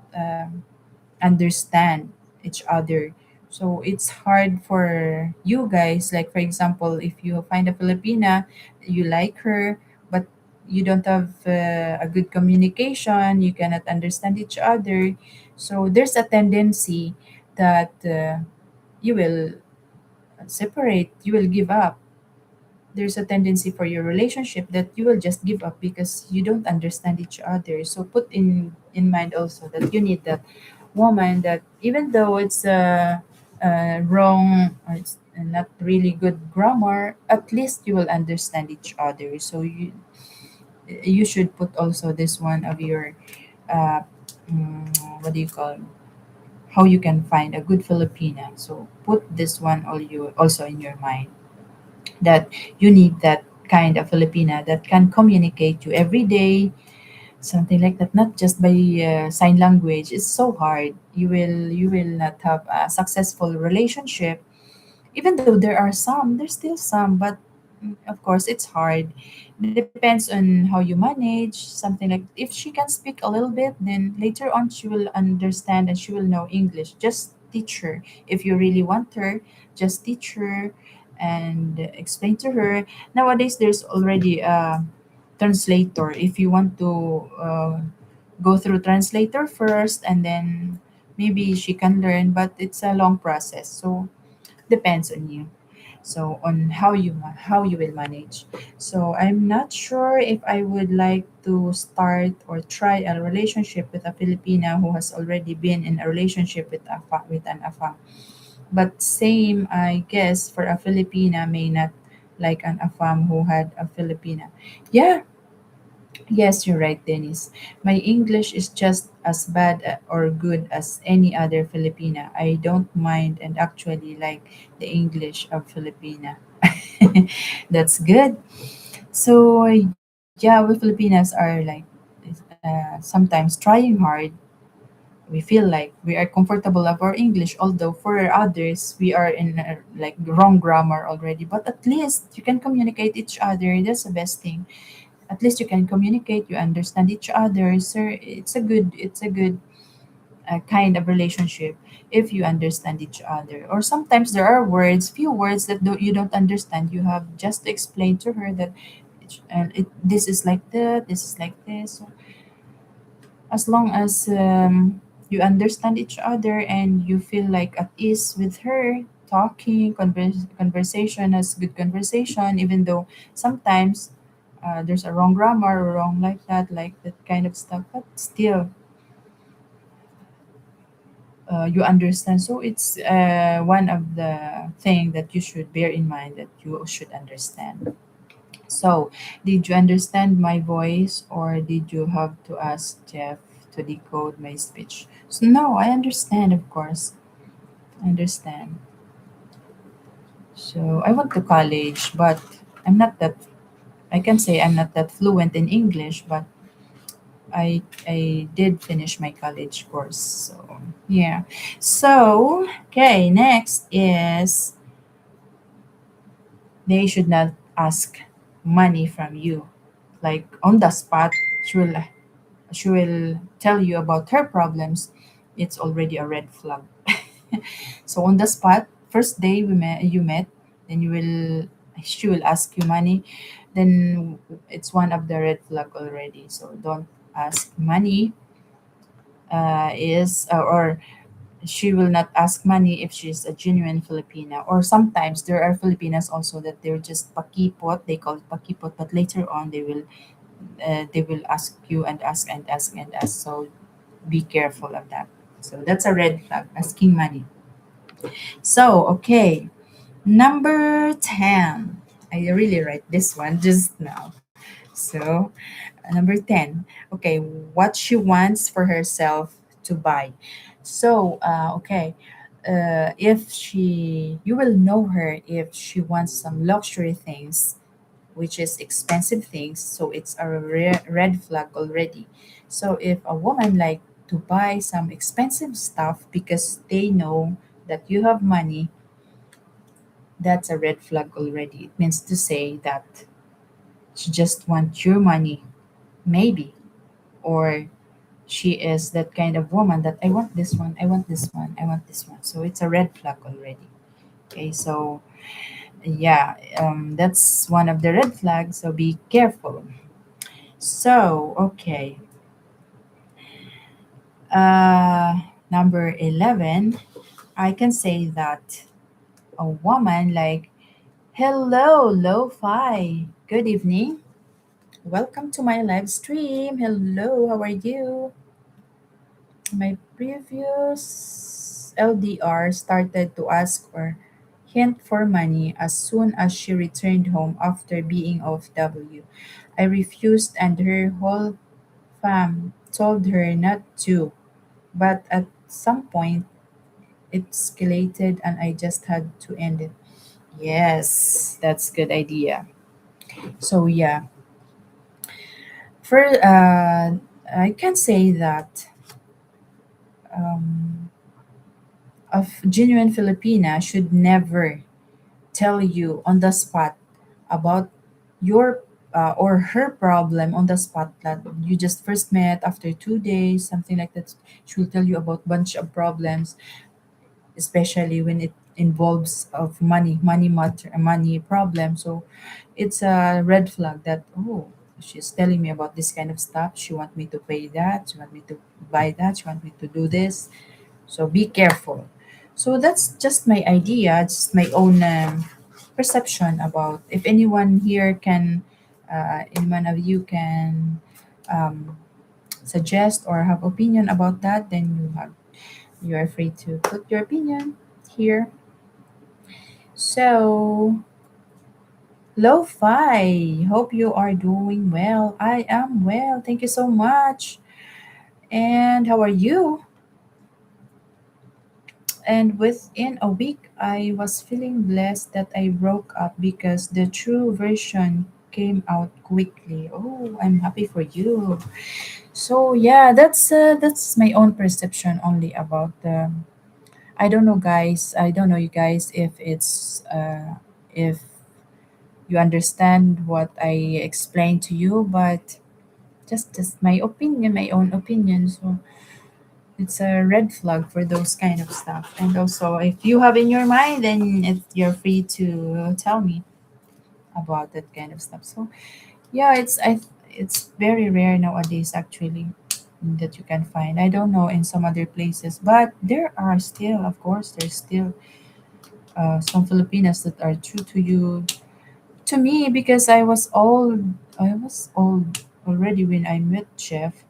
understand each other. So it's hard for you guys, like for example, if you find a Filipina, you like her, but you don't have a good communication, you cannot understand each other. So there's a tendency that you will separate, you will give up. There's a tendency for your relationship that you will just give up because you don't understand each other. So put in mind also that you need that woman that, even though it's wrong or it's not really good grammar, at least you will understand each other. So you should put also this one of your uh, what do you call, how you can find a good Filipina. So put this one all you also in your mind, that you need that kind of Filipina that can communicate you every day, something like that, not just by sign language. It's so hard. You will not have a successful relationship, even though there are some, there's still some, but of course it's hard. Depends on how you manage, something like, if she can speak a little bit, then later on she will understand and she will know English. Just teach her. If you really want her, just teach her and explain to her. Nowadays there's already a translator. If you want to go through translator first, and then maybe she can learn, but it's a long process. So depends on you, so on how you will manage. So I'm not sure if I would like to start or try a relationship with a Filipina who has already been in a relationship with an afam. But same, I guess, for a Filipina may not like an afam who had a Filipina. Yeah. Yes, you're right, Dennis. My English is just as bad or good as any other Filipina. I don't mind and actually like the English of Filipina. That's good. So, yeah, we Filipinas are like sometimes trying hard. We feel like we are comfortable of our English, although for others we are in like wrong grammar already. But at least you can communicate each other. That's the best thing. At least you can communicate, you understand each other, sir. It's a good kind of relationship if you understand each other. Or sometimes there are words, few words that you don't understand, you have just to explain to her that this is like that, this is like this. So as long as you understand each other and you feel like at ease with her, talking, conversation as good conversation, even though sometimes there's a wrong grammar or wrong like that kind of stuff, but still you understand. So it's one of the thing that you should bear in mind, that you should understand. So, did you understand my voice, or did you have to ask Jeff to decode my speech? So, no, I understand, of course. I understand. So I went to college, but I'm not that. I can say I'm not that fluent in English, but I did finish my college course. So yeah. So okay, next is they should not ask money from you. Like on the spot, she will tell you about her problems. It's already a red flag. So on the spot, first day you met, then she will ask you money, then it's one of the red flag already. So don't ask money. Is or She will not ask money if she's a genuine Filipina. Or sometimes there are Filipinas also that they're just pakipot. They call it pakipot, but later on they will ask you and ask and ask and ask. So be careful of that. So that's a red flag, asking money. So okay, number 10. I really write this one just now. So number 10. Okay, what she wants for herself to buy. So okay, if you will know her if she wants some luxury things, which is expensive things, so it's a red flag already. So if a woman like to buy some expensive stuff because they know that you have money, that's a red flag already. It means to say that she just wants your money, maybe, or she is that kind of woman that I want this one, I want this one, I want this one. So it's a red flag already. Okay, so yeah, that's one of the red flags. So be careful. So okay, uh, number 11, I can say that a woman like, hello, lo-fi. Good evening. Welcome to my live stream. Hello, how are you? My previous LDR started to ask or hint for money as soon as she returned home after being off W. I refused and her whole fam told her not to, but at some point it escalated and I just had to end it. Yes, that's good idea. So yeah, for I can say that um, a genuine Filipina should never tell you on the spot about your or her problem on the spot that you just first met after 2 days, something like that. She will tell you about bunch of problems, especially when it involves of money matter, money problem. So it's a red flag that, oh, she's telling me about this kind of stuff. She want me to pay that. She want me to buy that. She want me to do this. So be careful. So that's just my idea, just my own perception about. If anyone here can, anyone of you can um, suggest or have opinion about that, then you are free to put your opinion here. So Lo-fi, hope you are doing well. I am well. Thank you so much. And how are you? And within a week, I was feeling blessed that I broke up because the true version came out quickly. Oh, I'm happy for you. So yeah, that's my own perception only about the. I don't know, guys. I don't know, you guys, if you understand what I explained to you, but just my opinion, my own opinion. So it's a red flag for those kind of stuff. And also, if you have in your mind, then you're free to tell me about that kind of stuff. So yeah, it's very rare nowadays actually that you can find. I don't know in some other places, but there are still, of course, there's still some Filipinas that are true to you, to me, because I was old already when I met Chef.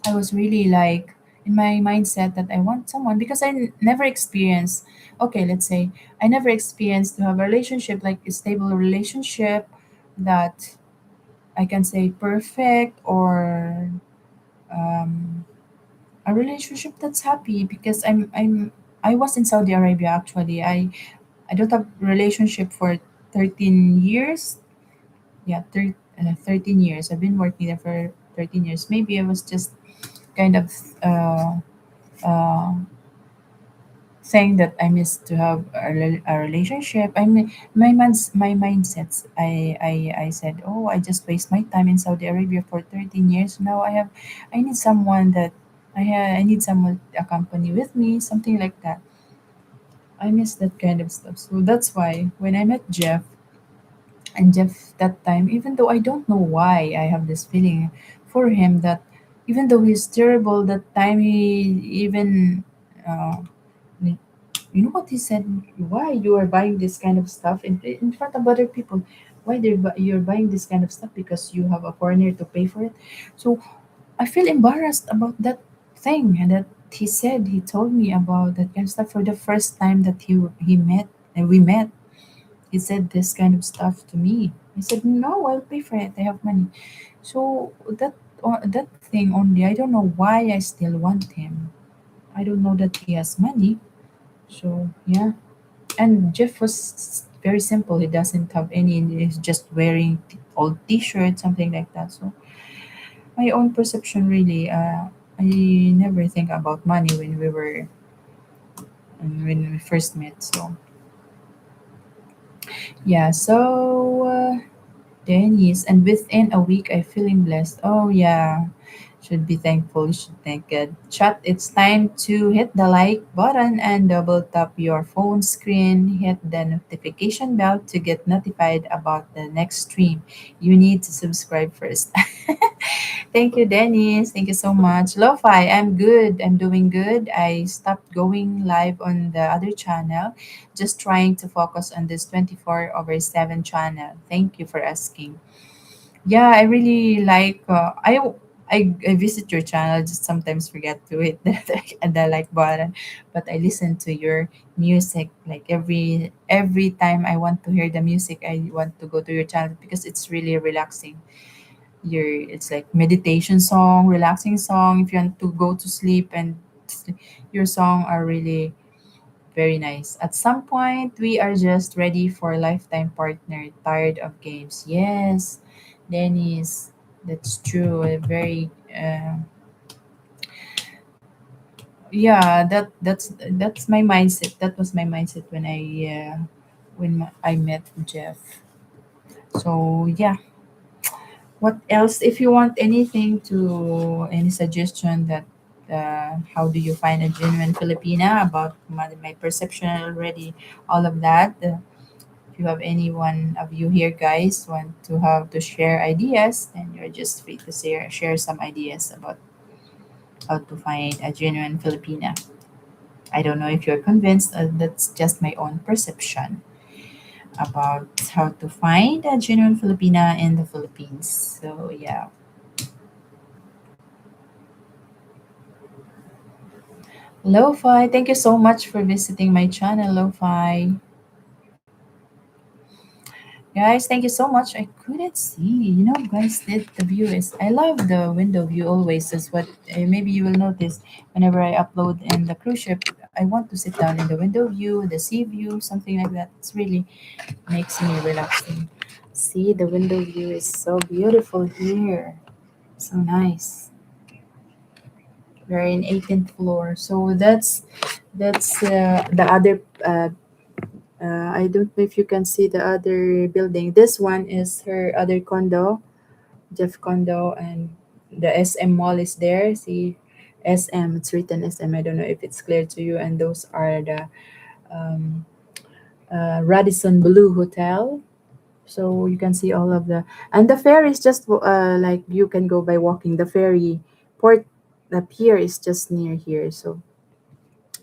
I was really like in my mindset that I want someone because never experienced. Okay, let's say I never experienced to have a relationship like a stable relationship that I can say perfect, or um, a relationship that's happy because I'm I was in Saudi Arabia actually. I don't have relationship for 13 years. Yeah, 13 years. I've been working there for 13 years. Maybe I was just kind of uh, uh, saying that I miss to have a relationship. I mean, my mindsets. I said, oh, I just waste my time in Saudi Arabia for 13 years. Now I need someone that I need someone to accompany with me, something like that. I miss that kind of stuff. So that's why when I met Jeff, and Jeff that time, even though I don't know why I have this feeling for him that even though he's terrible, that time he even uh, you know what he said? Why you are buying this kind of stuff in front of other people? Why you're buying this kind of stuff because you have a foreigner to pay for it? So I feel embarrassed about that thing, and that he said he told me about that kind of stuff for the first time that he met and we met. He said this kind of stuff to me. I said no, I'll pay for it. I have money. So that thing only. I don't know why I still want him. I don't know that he has money. So yeah. And Jeff was very simple. He doesn't have any. He's just wearing old T-shirt, something like that. So my own perception, really. I never think about money when we first met. So yeah. So Dennis, and within a week, I feeling blessed. Oh yeah. Should be thankful. You should thank God. Chat, it's time to hit the like button and double tap your phone screen. Hit the notification bell to get notified about the next stream. You need to subscribe first. Thank you, Dennis. Thank you so much. Lo-Fi, I'm good. I'm doing good. I stopped going live on the other channel, just trying to focus on this 24 over 7 channel. Thank you for asking. Yeah, I really like I visit your channel, just sometimes forget to hit the like button, but I listen to your music like every time I want to hear the music, I want to go to your channel because it's really relaxing. It's like meditation song, relaxing song. If you want to go to sleep and your song are really very nice. At some point, we are just ready for a lifetime partner, tired of games. Yes, Dennis, that's true. Very, yeah. That's my mindset. That was my mindset when I met Jeff. So yeah. What else? If you want anything to any suggestion that how do you find a genuine Filipina about my perception already, all of that. If you have any one of you here, guys, want to have to share ideas, then you're just free to share some ideas about how to find a genuine Filipina. I don't know if you're convinced. That's just my own perception about how to find a genuine Filipina in the Philippines. So yeah. Lo-Fi, thank you so much for visiting my channel, Lo-Fi. Guys, thank you so much. I couldn't see. You know, guys, the view is. I love the window view always. That's what maybe you will notice whenever I upload in the cruise ship. I want to sit down in the window view, the sea view, something like that. It's really makes me relaxing. See, the window view is so beautiful here. So nice. We're in 18th floor. So that's the other I don't know if you can see the other building. This one is her other condo, Jeff condo, and the SM mall is there. See, SM, it's written SM. I don't know if it's clear to you. And those are the um, Radisson Blue Hotel. So you can see all of and the ferry is just like you can go by walking. The ferry port up here is just near here. So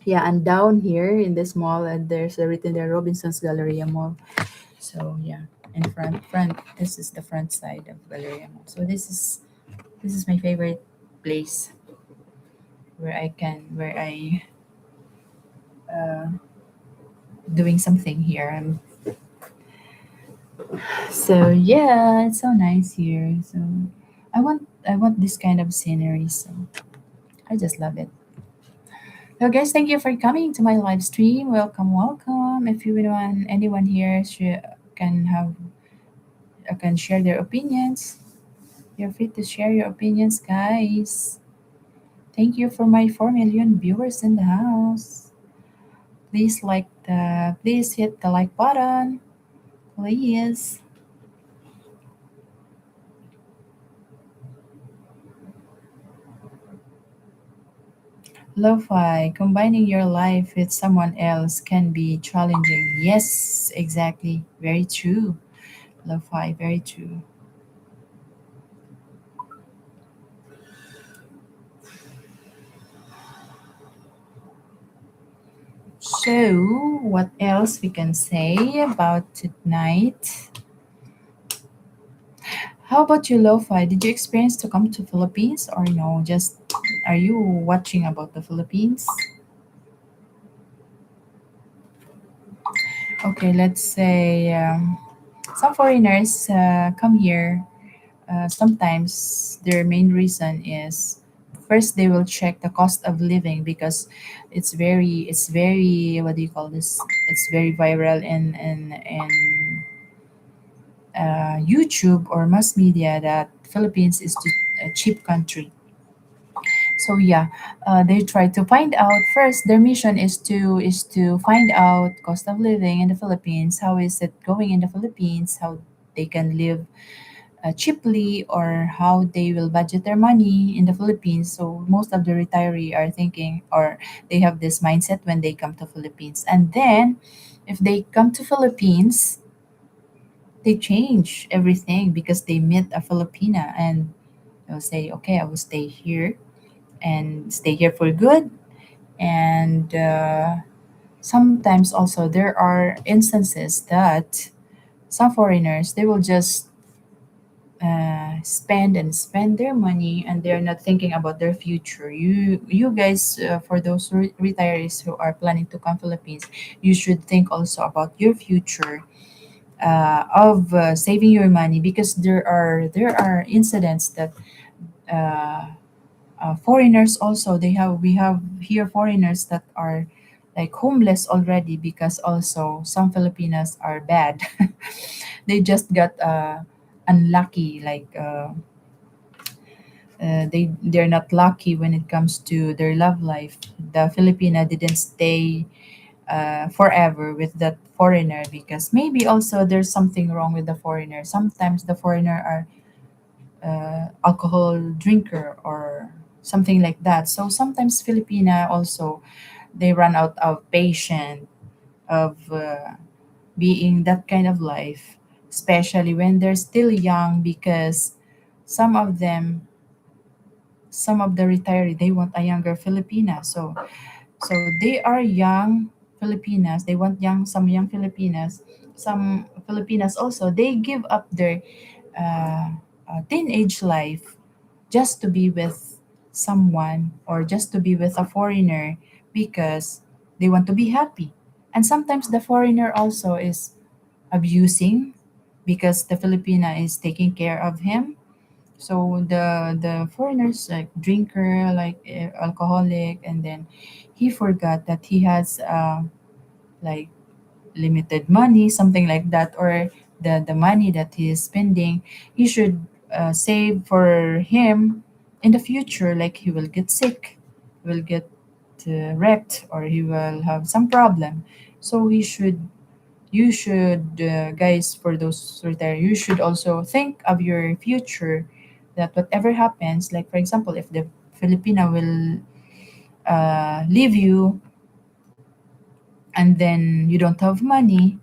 yeah, and down here in this mall, and there's a written there Robinson's Galleria Mall. So yeah, in front. This is the front side of Galleria Mall. So this is my favorite place where I uh, doing something here. So yeah, it's so nice here. So I want this kind of scenery. So I just love it. So guys, thank you for coming to my live stream. Welcome, welcome. If you want anyone here can have can share their opinions, feel free to share your opinions, guys. Thank you for my 4 million viewers in the house. Please hit the like button, please. Lo-fi, combining your life with someone else can be challenging. Yes, exactly. Very true. Lo-fi, very true. So, what else we can say about tonight? How about you, Lo-fi? Did you experience to come to Philippines or no? Just are you watching about the Philippines? Okay, let's say some foreigners come here. Sometimes their main reason is first they will check the cost of living because it's very what do you call this? It's very viral in YouTube or mass media that Philippines is a cheap country. So yeah, they try to find out first. Their mission is to find out cost of living in the Philippines. How is it going in the Philippines? How they can live cheaply, or how they will budget their money in the Philippines. So most of the retiree are thinking, or they have this mindset when they come to Philippines, and then if they come to Philippines, they change everything because they meet a Filipina and they'll say, okay, I will stay here and stay here for good. And sometimes also there are instances that some foreigners they will just spend and spend their money and they're not thinking about their future. You guys, for those retirees who are planning to come Philippines, you should think also about your future, of saving your money, because there are incidents that uh, foreigners also we have here foreigners that are like homeless already because also some Filipinas are bad. They just got unlucky, like they're not lucky when it comes to their love life. The Filipina didn't stay forever with that foreigner because maybe also there's something wrong with the foreigner. Sometimes the foreigner are alcohol drinker or something like that. So sometimes Filipina also they run out of patience of being that kind of life, especially when they're still young, because some of them, some of the retiree, they want a younger Filipina. So they are young Filipinas. They want some young Filipinas. Some Filipinas also they give up their teenage life just to be with someone or just to be with a foreigner because they want to be happy. And sometimes the foreigner also is abusing because the Filipina is taking care of him. So the foreigners like drinker, like alcoholic, and then he forgot that he has like limited money, something like that, or the money that he is spending, he should save for him in the future. Like he will get sick, will get wrecked, or he will have some problem. So you should, guys, for those retired, you should also think of your future. That whatever happens, like for example, if the Filipina will leave you and then you don't have money,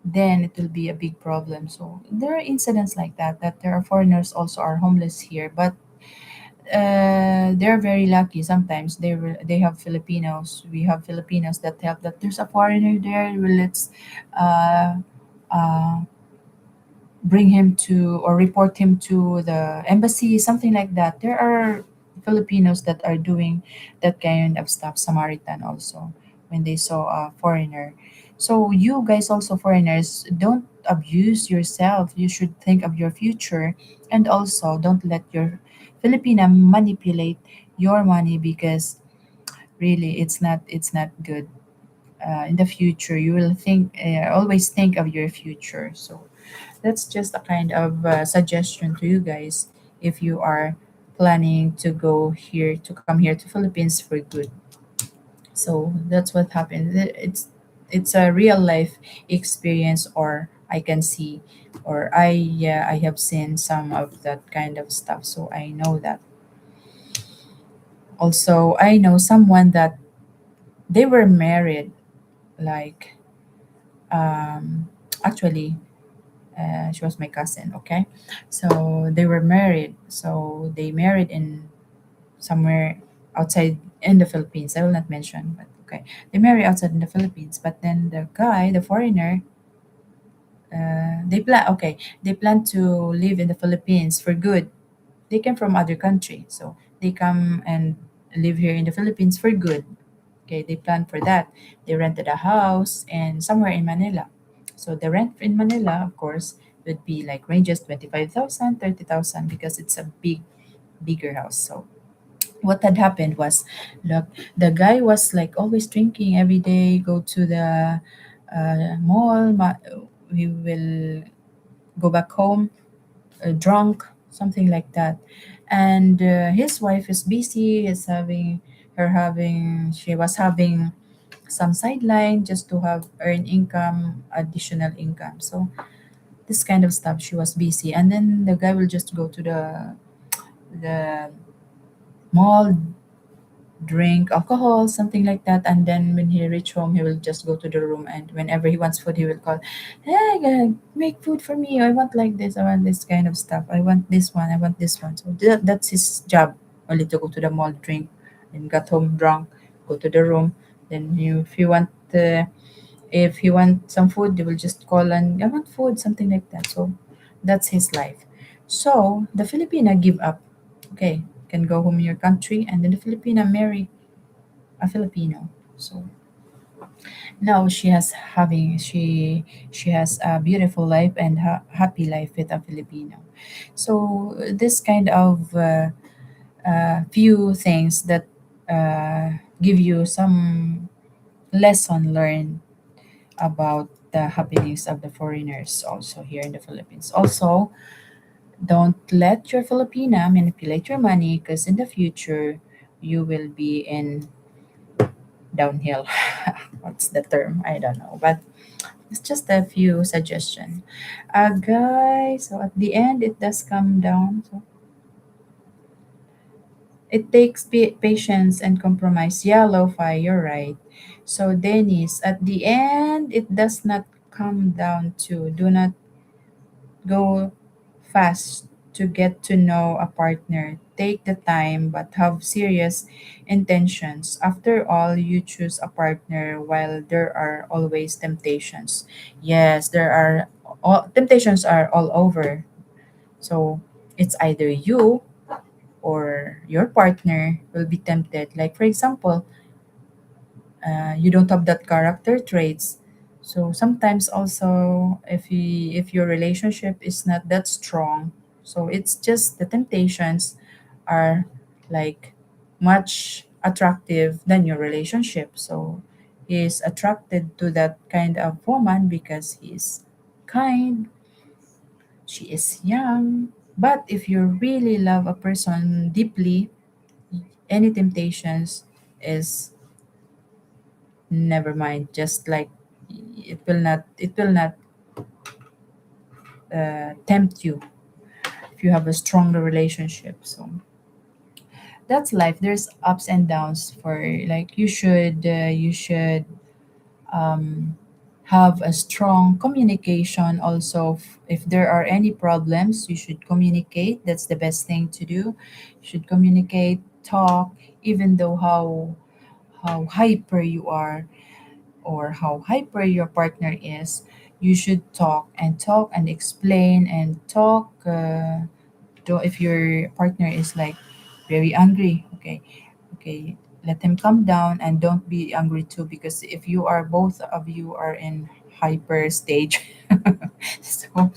then it will be a big problem. So there are incidents like that, that there are foreigners also are homeless here, but they're very lucky. Sometimes they have Filipinos. We have Filipinos that help. That there's a foreigner there. Well, let's uh, uh, bring him to or report him to the embassy, something like that. There are Filipinos that are doing that kind of stuff. Samaritan also when they saw a foreigner. So you guys also foreigners, don't abuse yourself. You should think of your future, and also don't let your Filipina manipulate your money, because Really, it's not good. In the future, you will think always think of your future. So that's just a kind of suggestion to you guys if you are planning to go here to come here to Philippines for good. So that's what happened. It's a real life experience, or I can see, or I have seen some of that kind of stuff. So I know that. Also, I know someone that they were married, like um, actually, she was my cousin. Okay, so they were married. So they married in somewhere outside in the Philippines. I will not mention, but okay. They marry outside in the Philippines, but then the guy, the foreigner, they plan to live in the Philippines for good. They came from other country, so they come and live here in the Philippines for good. Okay, they plan for that. They rented a house and somewhere in Manila. So the rent in Manila, of course, would be like ranges 25,000, 30,000 because it's a bigger house. So what had happened was, look, the guy was like always drinking every day, go to the mall, he will go back home drunk, something like that. And his wife is busy, is she was having some sideline just to have earn income, additional income. So this kind of stuff, she was busy. And then the guy will just go to the mall, drink alcohol, something like that. And then when he reach home, he will just go to the room. And whenever he wants food, he will call, "Hey, make food for me. I want like this. I want this kind of stuff. I want this one. I want this one." So that's his job. Only to go to the mall, drink, and got home drunk, go to the room. Then if he want some food, they will just call and I want food, something like that. So that's his life. So the Filipina give up. Okay, can go home in your country, and then the Filipina marry a Filipino. So now she has a beautiful life and happy life with a Filipino. So this kind of few things that give you some lesson learned about the happenings of the foreigners also here in the Philippines. Also, don't let your Filipina manipulate your money because in the future you will be in downhill. What's the term? I don't know. But it's just a few suggestions. Guys, so at the end, it does come down. So it takes patience and compromise. Yeah, Lo-Fi, you're right. So, Dennis, at the end, it does not come down to do not go fast to get to know a partner. Take the time but have serious intentions. After all, you choose a partner while there are always temptations. Yes, temptations are all over. So it's either you or your partner will be tempted. Like for example, you don't have that character traits. So sometimes also if your relationship is not that strong, so it's just the temptations are like much attractive than your relationship. So he is attracted to that kind of woman because he's kind, she is young. But if you really love a person deeply, any temptations is never mind, just like it will not tempt you if you have a stronger relationship. So that's life. There's ups and downs for like you should um have a strong communication also. If there are any problems, you should communicate. That's the best thing to do. You should communicate, talk, even though how hyper you are or how hyper your partner is, you should talk and explain and talk. If your partner is like very angry, okay, let him calm down and don't be angry too, because if you are both of you are in hyper stage, so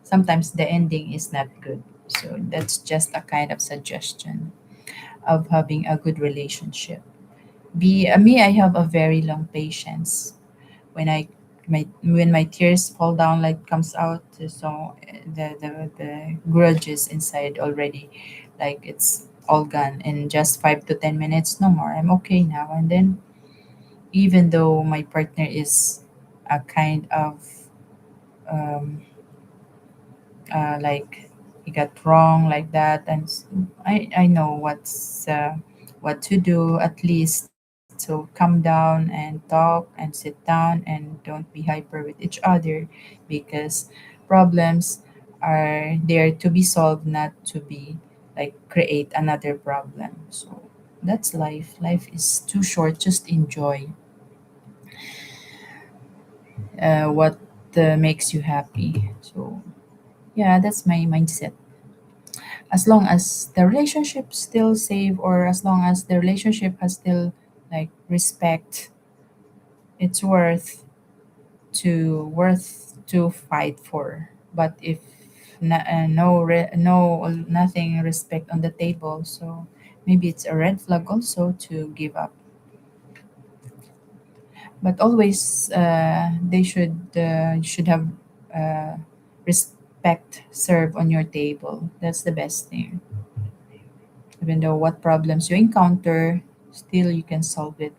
sometimes the ending is not good. So that's just a kind of suggestion of having a good relationship. Be me, I have a very long patience. When I when my tears fall down, like comes out, so the grudges inside already, like it's all gone in just 5 to 10 minutes. No more. I'm okay now. And then even though my partner is a kind of um, like he got wrong like that, and I know what to do, at least to come down and talk and sit down and don't be hyper with each other, because problems are there to be solved, not to be like create another problem. So that's life. Life is too short. Just enjoy what makes you happy. So yeah, that's my mindset. As long as the relationship still safe, or as long as the relationship has still like respect, it's worth to fight for. But if no nothing respect on the table, so maybe it's a red flag also to give up. But always they should have uh, respect serve on your table. That's the best thing. Even though what problems you encounter, still you can solve it.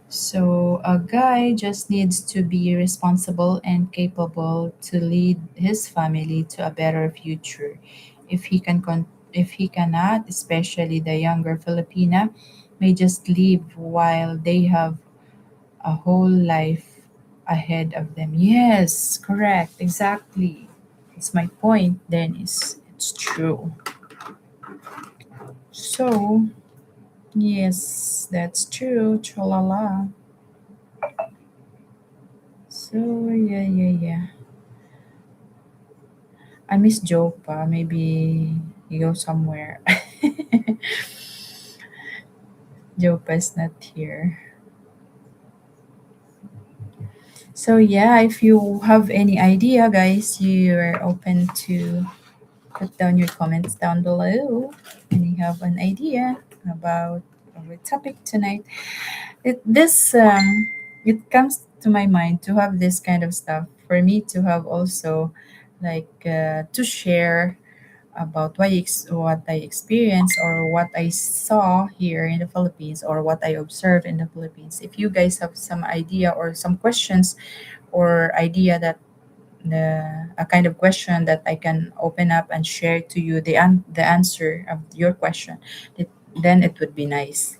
So a guy just needs to be responsible and capable to lead his family to a better future. If he cannot, especially the younger Filipina, may just leave while they have a whole life ahead of them. Yes, correct, exactly. It's my point, Dennis. It's true. So yes, that's true. Chalala. So yeah. I miss Jopa. Maybe you go somewhere. Jopa is not here. So yeah, if you have any idea, guys, you are open to put down your comments down below. And you have an idea about our topic tonight. It comes to my mind to have this kind of stuff for me to have also like to share about what I experienced or what I saw here in the Philippines or what I observed in the Philippines. If you guys have some idea or some questions or idea that a kind of question that I can open up and share to you the answer of your question, then it would be nice.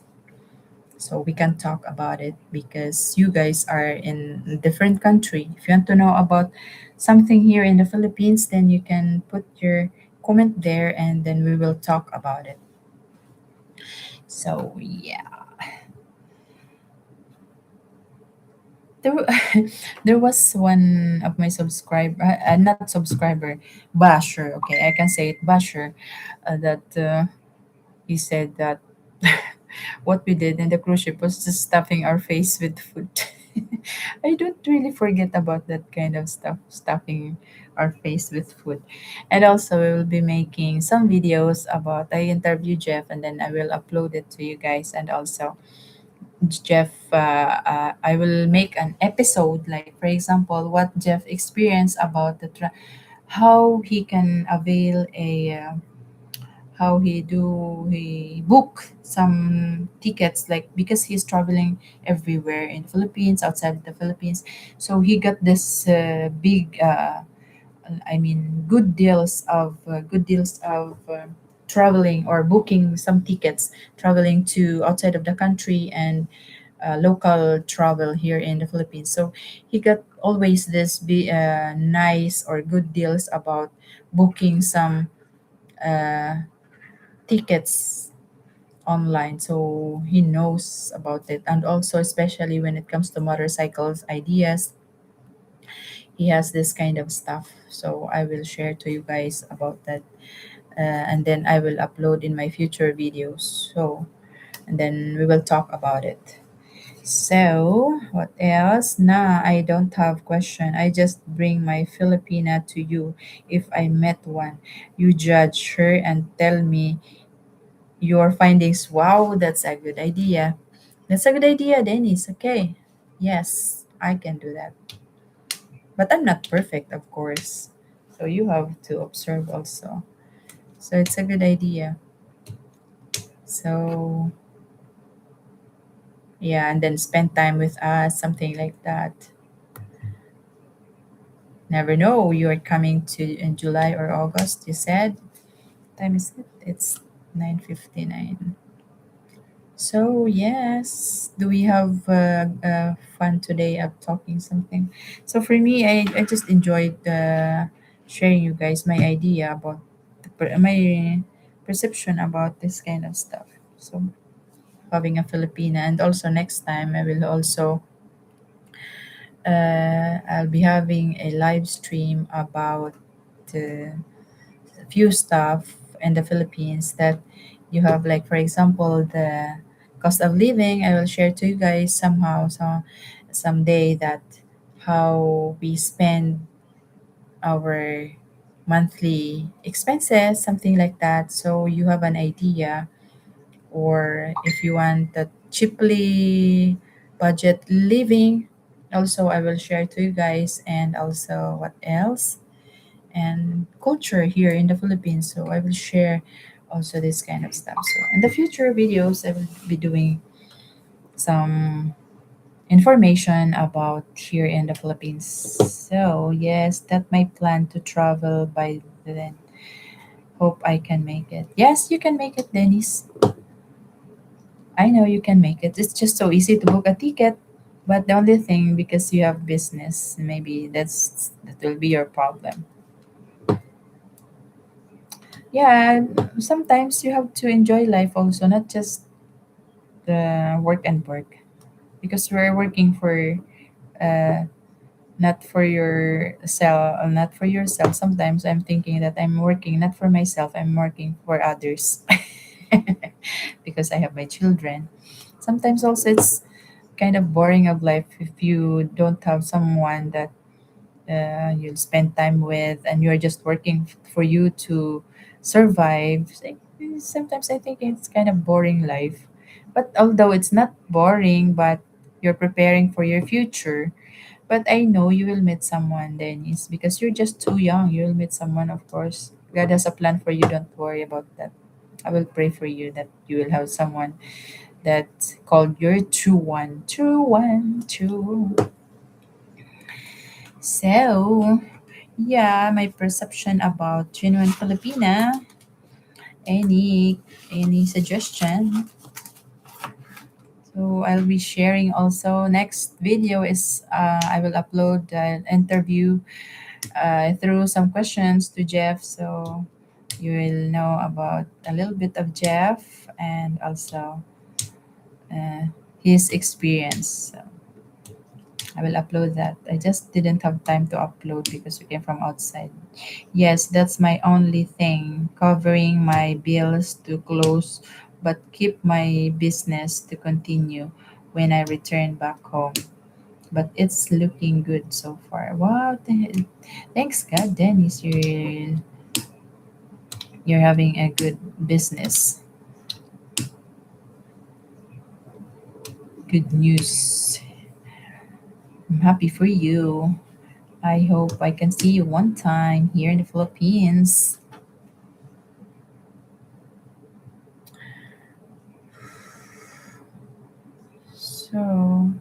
So we can talk about it because you guys are in a different country. If you want to know about something here in the Philippines, then you can put your comment there and then we will talk about it. So yeah, there, there was one of my subscriber, not subscriber, basher. Okay, I can say it, basher, that he said that what we did in the cruise ship was just stuffing our face with food. I don't really forget about that kind of stuff, stuffing our face with food. And also, we will be making some videos about. I interview Jeff, and then I will upload it to you guys. And also, Jeff, I will make an episode, like for example, what Jeff experienced about how he can avail a how he book some tickets, like because he's traveling everywhere in Philippines, outside the Philippines. So he got this big I mean good deals of traveling or booking some tickets, traveling to outside of the country and local travel here in the Philippines. So he got always this nice or good deals about booking some uh, tickets online, so he knows about it. And also especially when it comes to motorcycles ideas, he has this kind of stuff, so I will share to you guys about that, and then I will upload in my future videos. So and then we will talk about it. So what else? Nah, I don't have question. I just bring my Filipina to you. If I met one, you judge her and tell me your findings. Wow, that's a good idea. That's a good idea, Dennis. Okay. Yes, I can do that. But I'm not perfect, of course. So you have to observe also. So it's a good idea. So yeah, and then spend time with us, something like that. Never know. You are coming to in July or August, you said. Time is it? It's 9:59. So yes, do we have fun today of talking something? So for me, I just enjoyed sharing you guys my idea about my perception about this kind of stuff. So having a Filipina, and also next time I will also I'll be having a live stream about uh, few stuff in the Philippines that you have, like for example the cost of living. I will share to you guys somehow, so someday, that how we spend our monthly expenses, something like that, so you have an idea. Or if you want the cheaply budget living, also I will share to you guys. And also what else, and culture here in the Philippines. So I will share also this kind of stuff. So in the future videos, I will be doing some information about here in the Philippines. So yes, that my plan to travel by then. Hope I can make it. Yes, you can make it, Dennis. I know you can make it. It's just so easy to book a ticket. But the only thing, because you have business, maybe that will be your problem. Yeah, sometimes you have to enjoy life also, not just the work and work, because we're working for uh not for not for yourself. Sometimes I'm thinking that I'm working not for myself, I'm working for others. Because I have my children. Sometimes also it's kind of boring of life if you don't have someone that you'll spend time with, and you're just working for you to survive. Sometimes I think it's kind of boring life. But although it's not boring, but you're preparing for your future. But I know you will meet someone, Dennis, because you're just too young. You'll meet someone, of course. God has a plan for you. Don't worry about that. I will pray for you that you will have someone that's called your true one. True one, true. So, yeah, my perception about genuine Filipina. Any any suggestion? So I'll be sharing also. Next video is I will upload an interview through some questions to Jeff. So you will know about a little bit of Jeff, and also uh, his experience. So I will upload that. I just didn't have time to upload because we came from outside. Yes, that's my only thing. Covering my bills to close, but keep my business to continue when I return back home. But it's looking good so far. Wow, thanks God, Dennis. You're having a good business. Good news. I'm happy for you. I hope I can see you one time here in the Philippines. So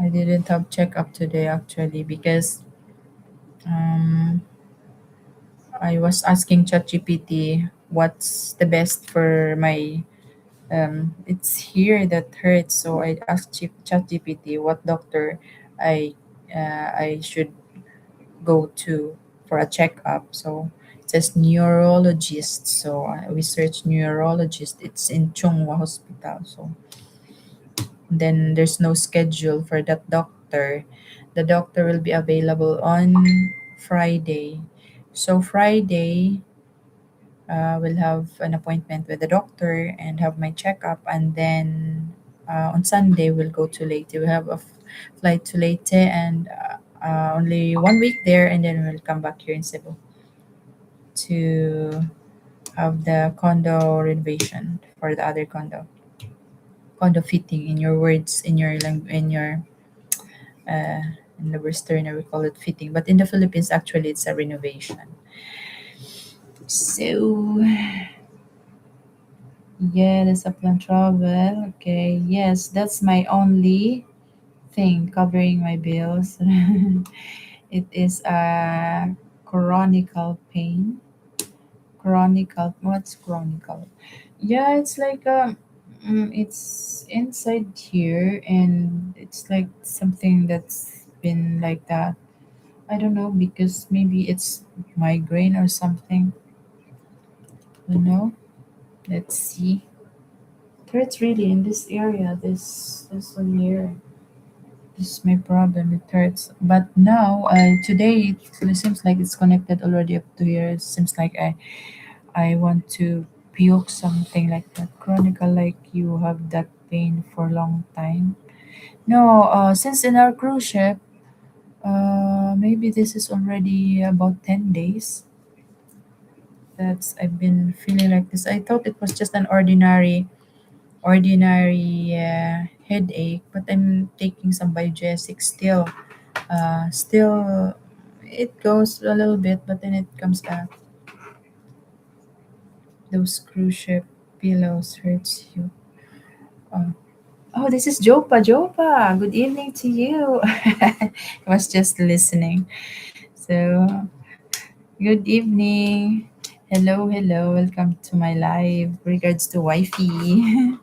I didn't have checkup today actually, because um, I was asking ChatGPT what's the best for my it's here that hurts. So I asked ChatGPT what doctor I I should go to for a checkup. So it says neurologist. So we search neurologist. It's in Chonghua Hospital. So then there's no schedule for that doctor. The doctor will be available on Friday. So Friday, will have an appointment with the doctor and have my checkup, and then on Sunday we'll go to Leyte. We have a flight to Leyte, and only 1 week there, and then we'll come back here in Cebu. to have the condo renovation for the other condo fitting in your words in your uh, in the Westerner we call it fitting, but in the Philippines actually it's a renovation. So yeah, that's a plan travel. Okay, yes, that's my only thing covering my bills. It is a chronicle pain. Chronicle. What's chronicle? Yeah, it's like it's inside here, and it's like something that's been like that. I don't know because maybe it's migraine or something. You know. Let's see. It hurts really in this area. This one here. This is my problem. It hurts. But now, today it seems like it's connected already up to here. It seems like I want to puke something like that. Chronicle, like you have that pain for a long time. No, since in our cruise ship, maybe this is already about 10 days. That's I've been feeling like this. I thought it was just an ordinary headache, but I'm taking some biogesic still. Still, it goes a little bit, but then it comes back. Those cruise ship pillows hurts you. Oh, oh, this is Jopa. Jopa, good evening to you. I was just listening. So, good evening. Hello, hello. Welcome to my live. Regards to wifey.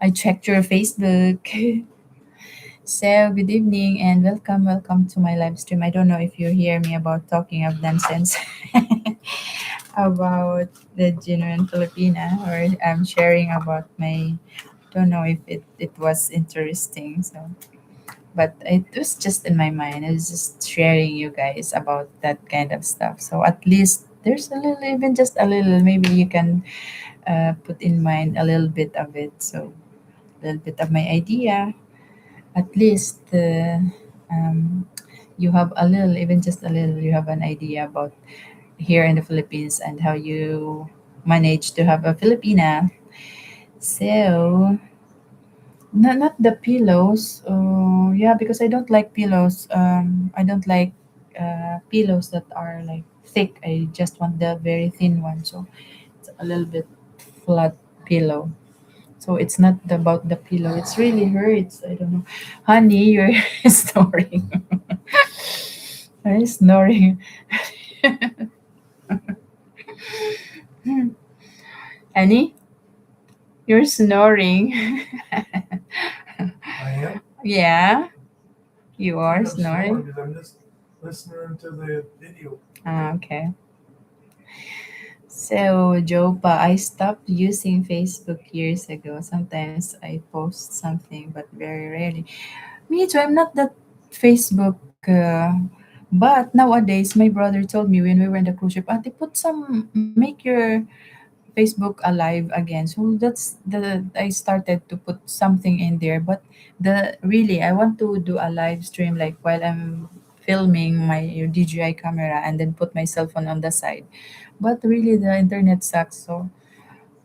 I checked your Facebook. So, good evening and welcome to my live stream. I don't know if you hear me about talking of nonsense about the genuine Filipina, or I'm sharing about my, don't know if it was interesting. So, but it was just in my mind. I was just sharing you guys about that kind of stuff. So at least there's a little, even just a little, maybe you can put in mind a little bit of it. So a little bit of my idea. At least you have a little, even just a little, you have an idea about here in the Philippines and how you manage to have a Filipina. So, not the pillows. Yeah, because I don't like pillows. I don't like pillows that are like thick. I just want the very thin one. So it's a little bit flat pillow. So it's not about the pillow. It's really hurts. I don't know. Honey, you're snoring. Are you snoring? Honey, you're snoring. I am. Yeah, you I are think I'm snoring snoring. because I'm just listening to the video. Ah, okay. So, Jopa, I stopped using Facebook years ago. Sometimes I post something, but very rarely. Me too. I'm not that Facebook. But nowadays, my brother told me when we were in the cruise ship, they put some, make your Facebook alive again. So that's the I started to put something in there. But the really I want to do a live stream like while I'm filming my DJI camera and then put my cell phone on the side. But really the internet sucks. So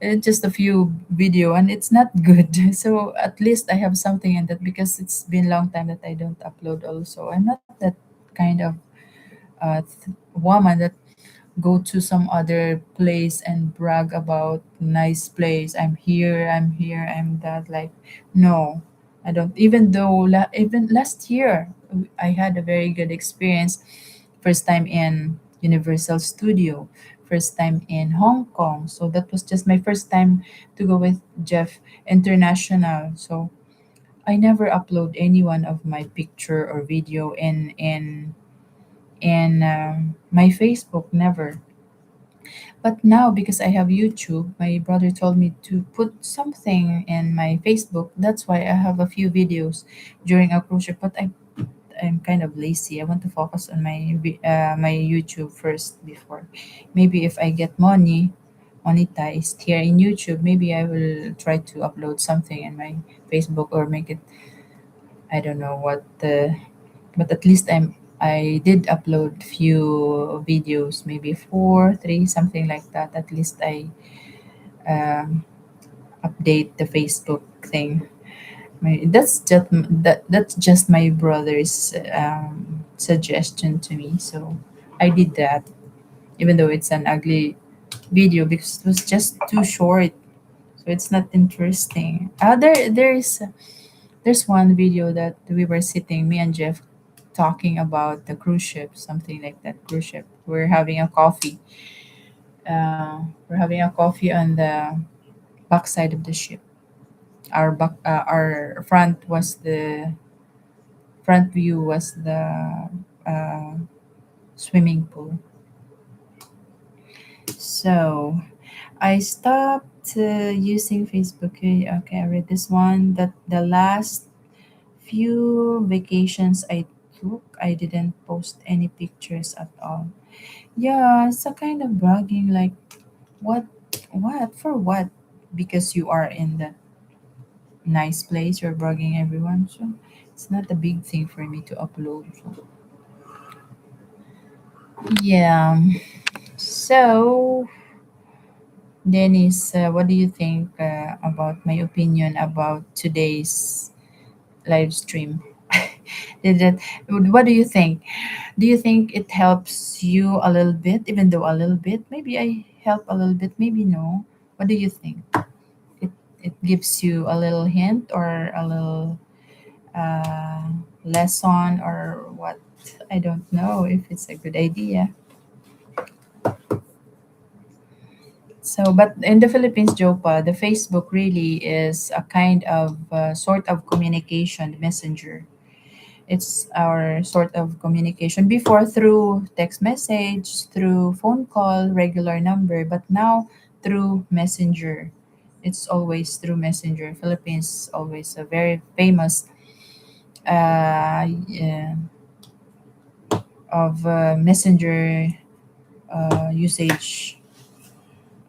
just a few video and it's not good. So at least I have something in that because it's been a long time that I don't upload also. I'm not that kind of woman that go to some other place and brag about nice place. I'm here, I'm that. Like, no, I don't. Even though even last year I had a very good experience. First time in Universal Studio, first time in Hong Kong. So that was just my first time to go with Jeff International. So I never upload any one of my picture or video in my Facebook. Never. But now, because I have YouTube, my brother told me to put something in my Facebook. That's why I have a few videos during a cruise ship. But I'm kind of lazy. I want to focus on my YouTube first before. Maybe if I get monetized here in YouTube, maybe I will try to upload something in my Facebook or make it. I don't know what. But at least I did upload few videos, maybe four, three, something like that. At least I um, update the Facebook thing. That's just my brother's suggestion to me. So I did that, even though it's an ugly video because it was just too short. So it's not interesting. There's one video that we were sitting, me and Jeff, talking about the cruise ship, something like that. Cruise ship. We're having a coffee. We're having a coffee on the backside of the ship. Our front view was the uh, swimming pool. So I stopped using Facebook. Okay, okay, I read this one. That the last few vacations I took, I didn't post any pictures at all. Yeah, it's a kind of bragging. Like what? What for? What? Because you are in the nice place, you're bragging everyone. So it's not a big thing for me to upload. So yeah. So Dennis, what do you think about my opinion about today's live stream? Did that? What do you think? Do you think it helps you a little bit, even though a little bit? Maybe I help a little bit, maybe no. What do you think? It it gives you a little hint or a little uh, lesson or what? I don't know if it's a good idea. So, but in the Philippines, Jopa, the Facebook really is a kind of sort of communication messenger. It's our sort of communication before through text message, through phone call, regular number, but now through messenger. It's always through messenger. Philippines always a very famous yeah, of messenger usage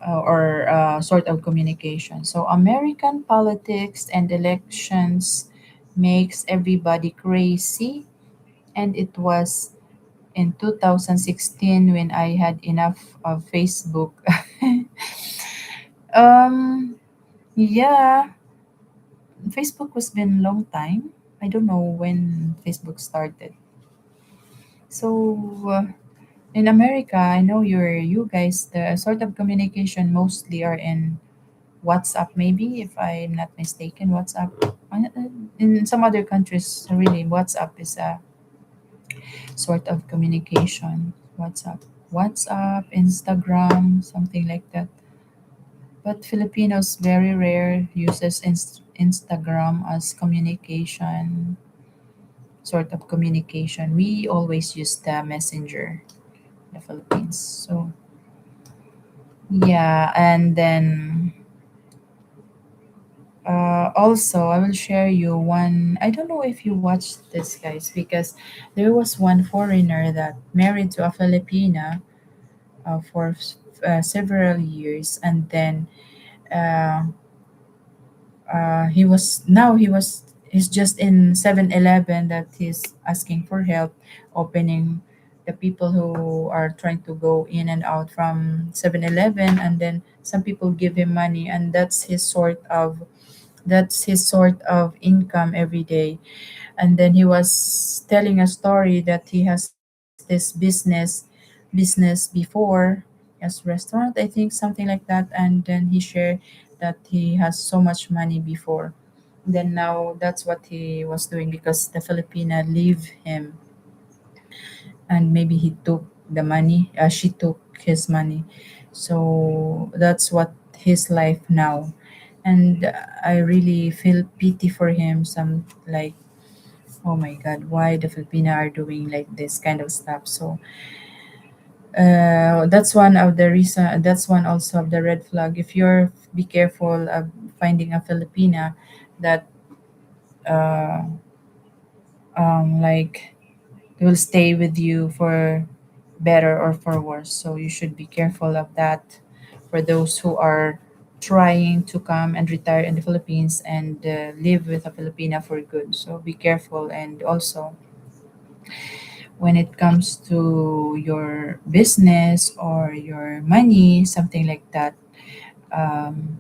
or sort of communication. So American politics and elections makes everybody crazy, and it was in 2016 when I had enough of Facebook. um, yeah, Facebook was been long time. I don't know when Facebook started. So in America, I know you guys the sort of communication mostly are in WhatsApp, maybe if I'm not mistaken. WhatsApp. In some other countries, really, WhatsApp is a sort of communication. WhatsApp, Instagram, something like that. But Filipinos very rare uses Instagram as communication, sort of communication. We always use the messenger in the Philippines. So yeah, and then also, I will share you one. I don't know if you watched this, guys, because there was one foreigner that married to a Filipina for several years, and then uh, he's just in 7-Eleven that he's asking for help, opening the people who are trying to go in and out from 7-Eleven, and then some people give him money, and that's his sort of income every day. And then he was telling a story that he has this business before. He has restaurant, I think, something like that. And then he shared that he has so much money before. Then now that's what he was doing because the Filipina leave him, and maybe he took the money. She took his money, so that's what his life now. And I really feel pity for him. Some like, oh my God, why the Filipina are doing like this kind of stuff? So that's one of the reason. That's one also of the red flag. If you're be careful of finding a Filipina that uh, like will stay with you for better or for worse. So you should be careful of that for those who are trying to come and retire in the Philippines and live with a Filipina for good. So be careful. And also, when it comes to your business or your money, something like that. Um,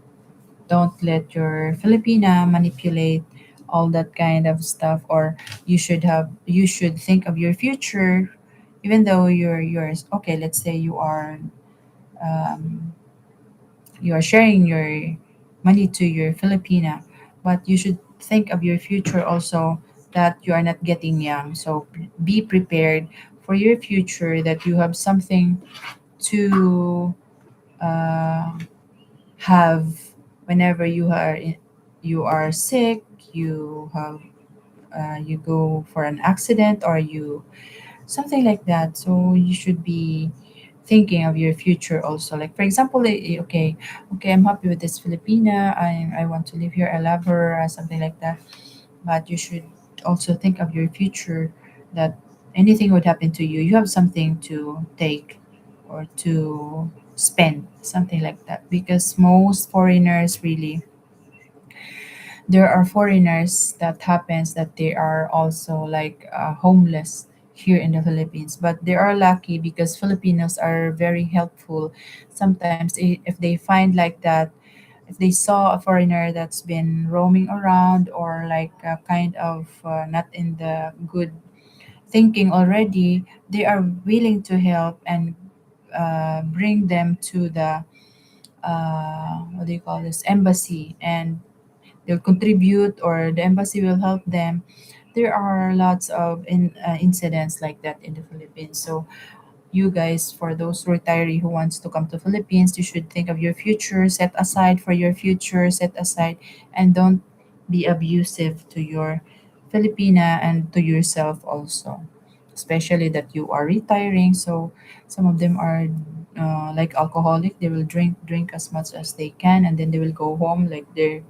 don't let your Filipina manipulate all that kind of stuff, or you should think of your future, even though you're okay. Let's say um, you are sharing your money to your Filipina, but you should think of your future also, that you are not getting young. So be prepared for your future, that you have something to uh, have whenever you are sick, you have you go for an accident, or you something like that. So you should be thinking of your future also, like for example, okay, I'm happy with this Filipina, I want to live here, I love her, something like that. But you should also think of your future, that anything would happen to you, you have something to take or to spend, something like that. Because most foreigners really, there are foreigners that happens that they are also like homeless here in the Philippines, but they are lucky because Filipinos are very helpful. Sometimes if they find like that, if they saw a foreigner that's been roaming around, or like kind of not in the good thinking already, they are willing to help and bring them to the what do you call this, embassy, and they'll contribute, or the embassy will help them. There are lots of incidents like that in the Philippines. So you guys, for those retiree who wants to come to Philippines, you should think of your future, set aside for your future, set aside, and don't be abusive to your Filipina and to yourself also, especially that you are retiring. So some of them are like alcoholic, they will drink as much as they can, and then they will go home like they're,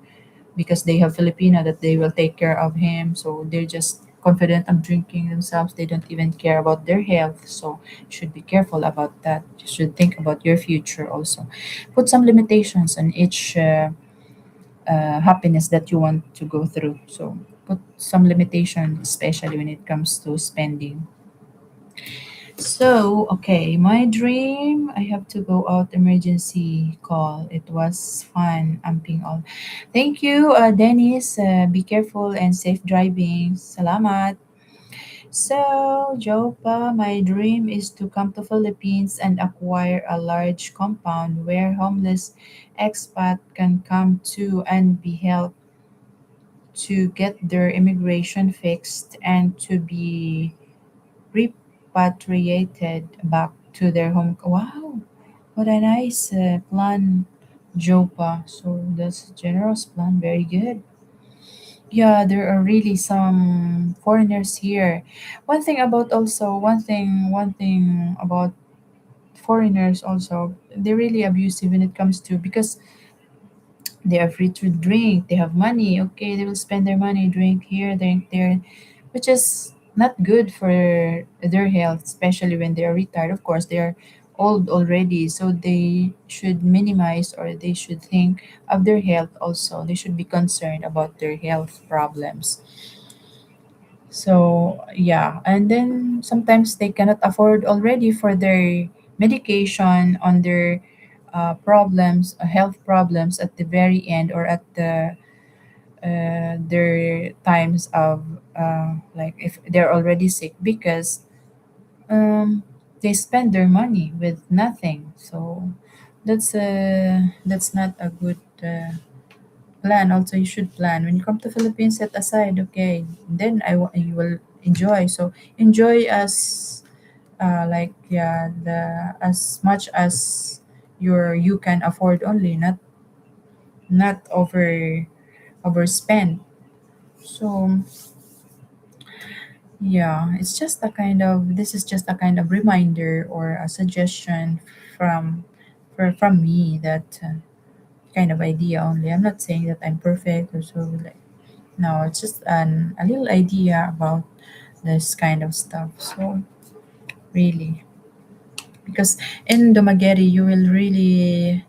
because they have Filipina that they will take care of him. So they're just confident of drinking themselves. They don't even care about their health. So you should be careful about that. You should think about your future also. Put some limitations on each happiness that you want to go through. So put some limitation, especially when it comes to spending. So, okay, my dream, I have to go out, emergency call. It was fun amping all. Thank you, Dennis. Be careful and safe driving. Salamat. So, Jopa, my dream is to come to Philippines and acquire a large compound where homeless expat can come to and be helped to get their immigration fixed and to be repatriated back to their home. Wow, what a nice plan, Jopa. So that's a generous plan. Very good. Yeah, there are really some foreigners here. One thing about foreigners also, they're really abusive when it comes to, because they are free to drink, they have money, okay, they will spend their money, drink here, drink there, which is not good for their health, especially when they are retired. Of course, they are old already, so they should minimize, or they should think of their health also. They should be concerned about their health problems. So, yeah, and then sometimes they cannot afford already for their medication on their problems, health problems at the very end, or at their times of like if they're already sick, because um, they spend their money with nothing. So that's not a good plan. Also, you should plan when you come to Philippines. Set aside, okay. Then you will enjoy. So enjoy as like, yeah, the as much as you can afford only, not overspend. So yeah, it's just a kind of, this is just a kind of reminder or a suggestion from from me, that kind of idea only. I'm not saying that I'm perfect or so, like, no, it's just a little idea about this kind of stuff. So really, because in Dumaguete you will really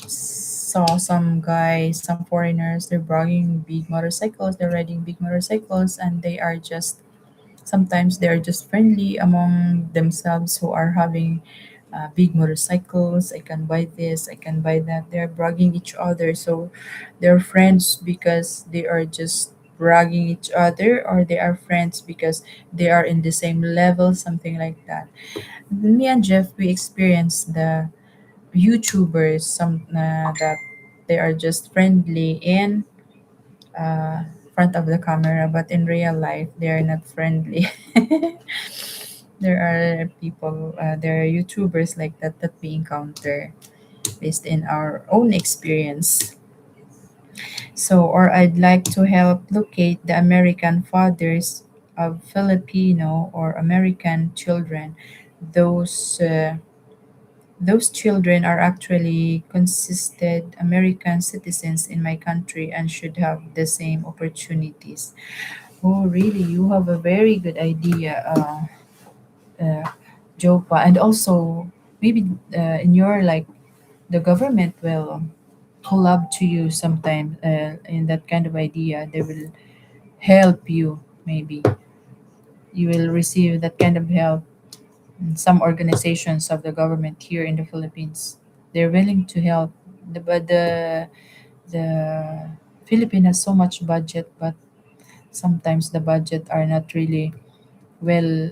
saw some guys, some foreigners, they're bragging big motorcycles, they're riding big motorcycles, and they are just Sometimes they are just friendly among themselves who are having big motorcycles. I can buy this, I can buy that. They're bragging each other. So they're friends because they are just bragging each other, or they are friends because they are in the same level, something like that. Me and Jeff, we experienced the YouTubers, some that they are just friendly in uh, front of the camera, but in real life, they are not friendly. There are people, there are YouTubers like that that we encounter based in our own experience. So, or I'd like to help locate the American fathers of Filipino or American children. Those uh, those children are actually consisted American citizens in my country and should have the same opportunities. Oh, really? You have a very good idea, Jopa. And also, maybe in your like the government will collab to you sometime in that kind of idea. They will help you. Maybe you will receive that kind of help. Some organizations of the government here in the Philippines, they're willing to help. But the Philippines has so much budget, but sometimes the budget are not really well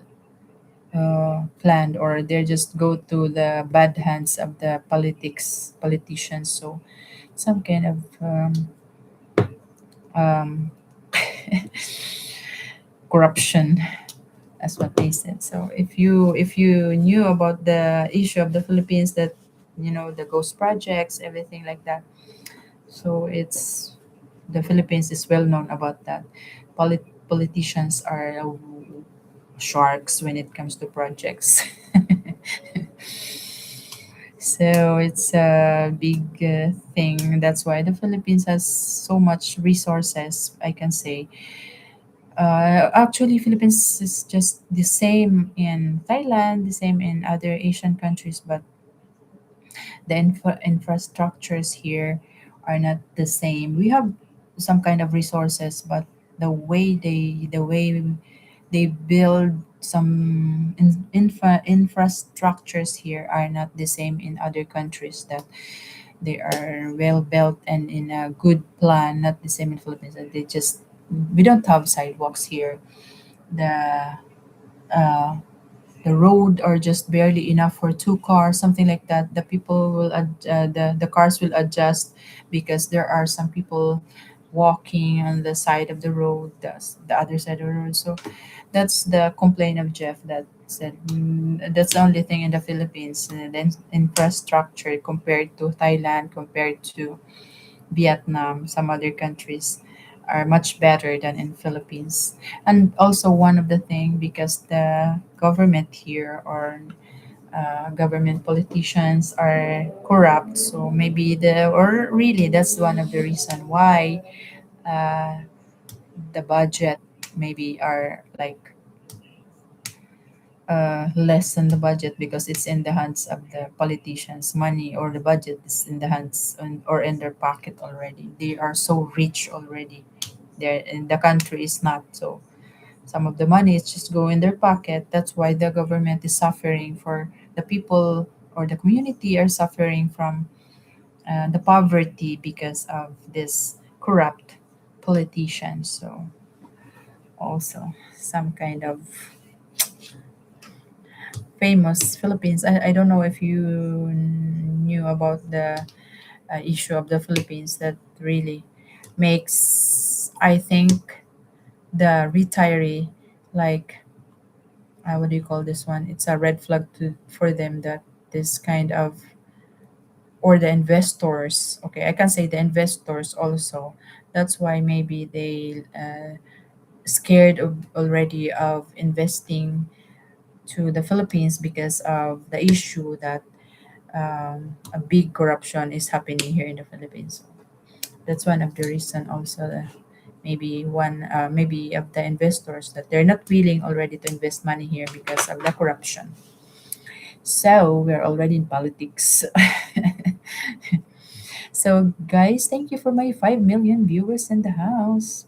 planned, or they just go to the bad hands of the politicians. So some kind of um, corruption, as what they said. So if you knew about the issue of the Philippines, that the ghost projects, everything like that. So it's the Philippines is well known about that. Politicians are sharks when it comes to projects. So it's a big thing. That's why the Philippines has so much resources, I can say. Actually, Philippines is just the same in Thailand, the same in other Asian countries, but the infrastructures here are not the same. We have some kind of resources, but the way they build some infrastructures here are not the same in other countries, that they are well built and in a good plan. Not the same in Philippines. That They just we don't have sidewalks here. The uh, the road are just barely enough for two cars, something like that. The people will the cars will adjust because there are some people walking on the side of the road, the other side of the road. So that's the complaint of Jeff, that said that's the only thing in the Philippines, the infrastructure compared to Thailand, compared to Vietnam, some other countries are much better than in Philippines. And also one of the thing, because the government here, or government politicians are corrupt, so maybe or really that's one of the reason why uh, the budget maybe are like less than the budget, because it's in the hands of the politicians. Money or the budget is in the hands or in their pocket already. They are so rich already. They're in the country is not. So some of the money is just go in their pocket. That's why the government is suffering, for the people or the community are suffering from the poverty because of this corrupt politicians. So also some kind of famous Philippines. I don't know if you knew about the issue of the Philippines that really makes, I think, the retiree like, what do you call this one? It's a red flag for them, that this kind of, or the investors. Okay, I can say the investors also. That's why maybe they scared already of investing to the Philippines, because of the issue that a big corruption is happening here in the Philippines. So that's one of the reason also. Maybe of the investors, that they're not willing already to invest money here because of the corruption. So we're already in politics. So guys, thank you for my 5 million viewers in the house.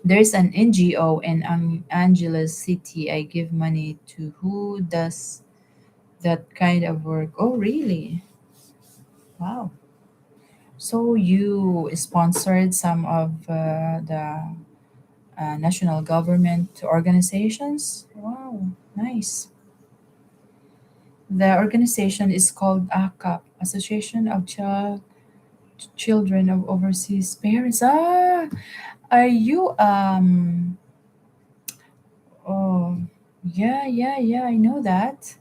There's an NGO in Angeles City. I give money to who does that kind of work. Oh, really? Wow. So you sponsored some of the national government organizations? Wow, nice. The organization is called ACAP, Association of Children of Overseas Parents. Ah, are you oh, yeah, yeah, yeah, I know that.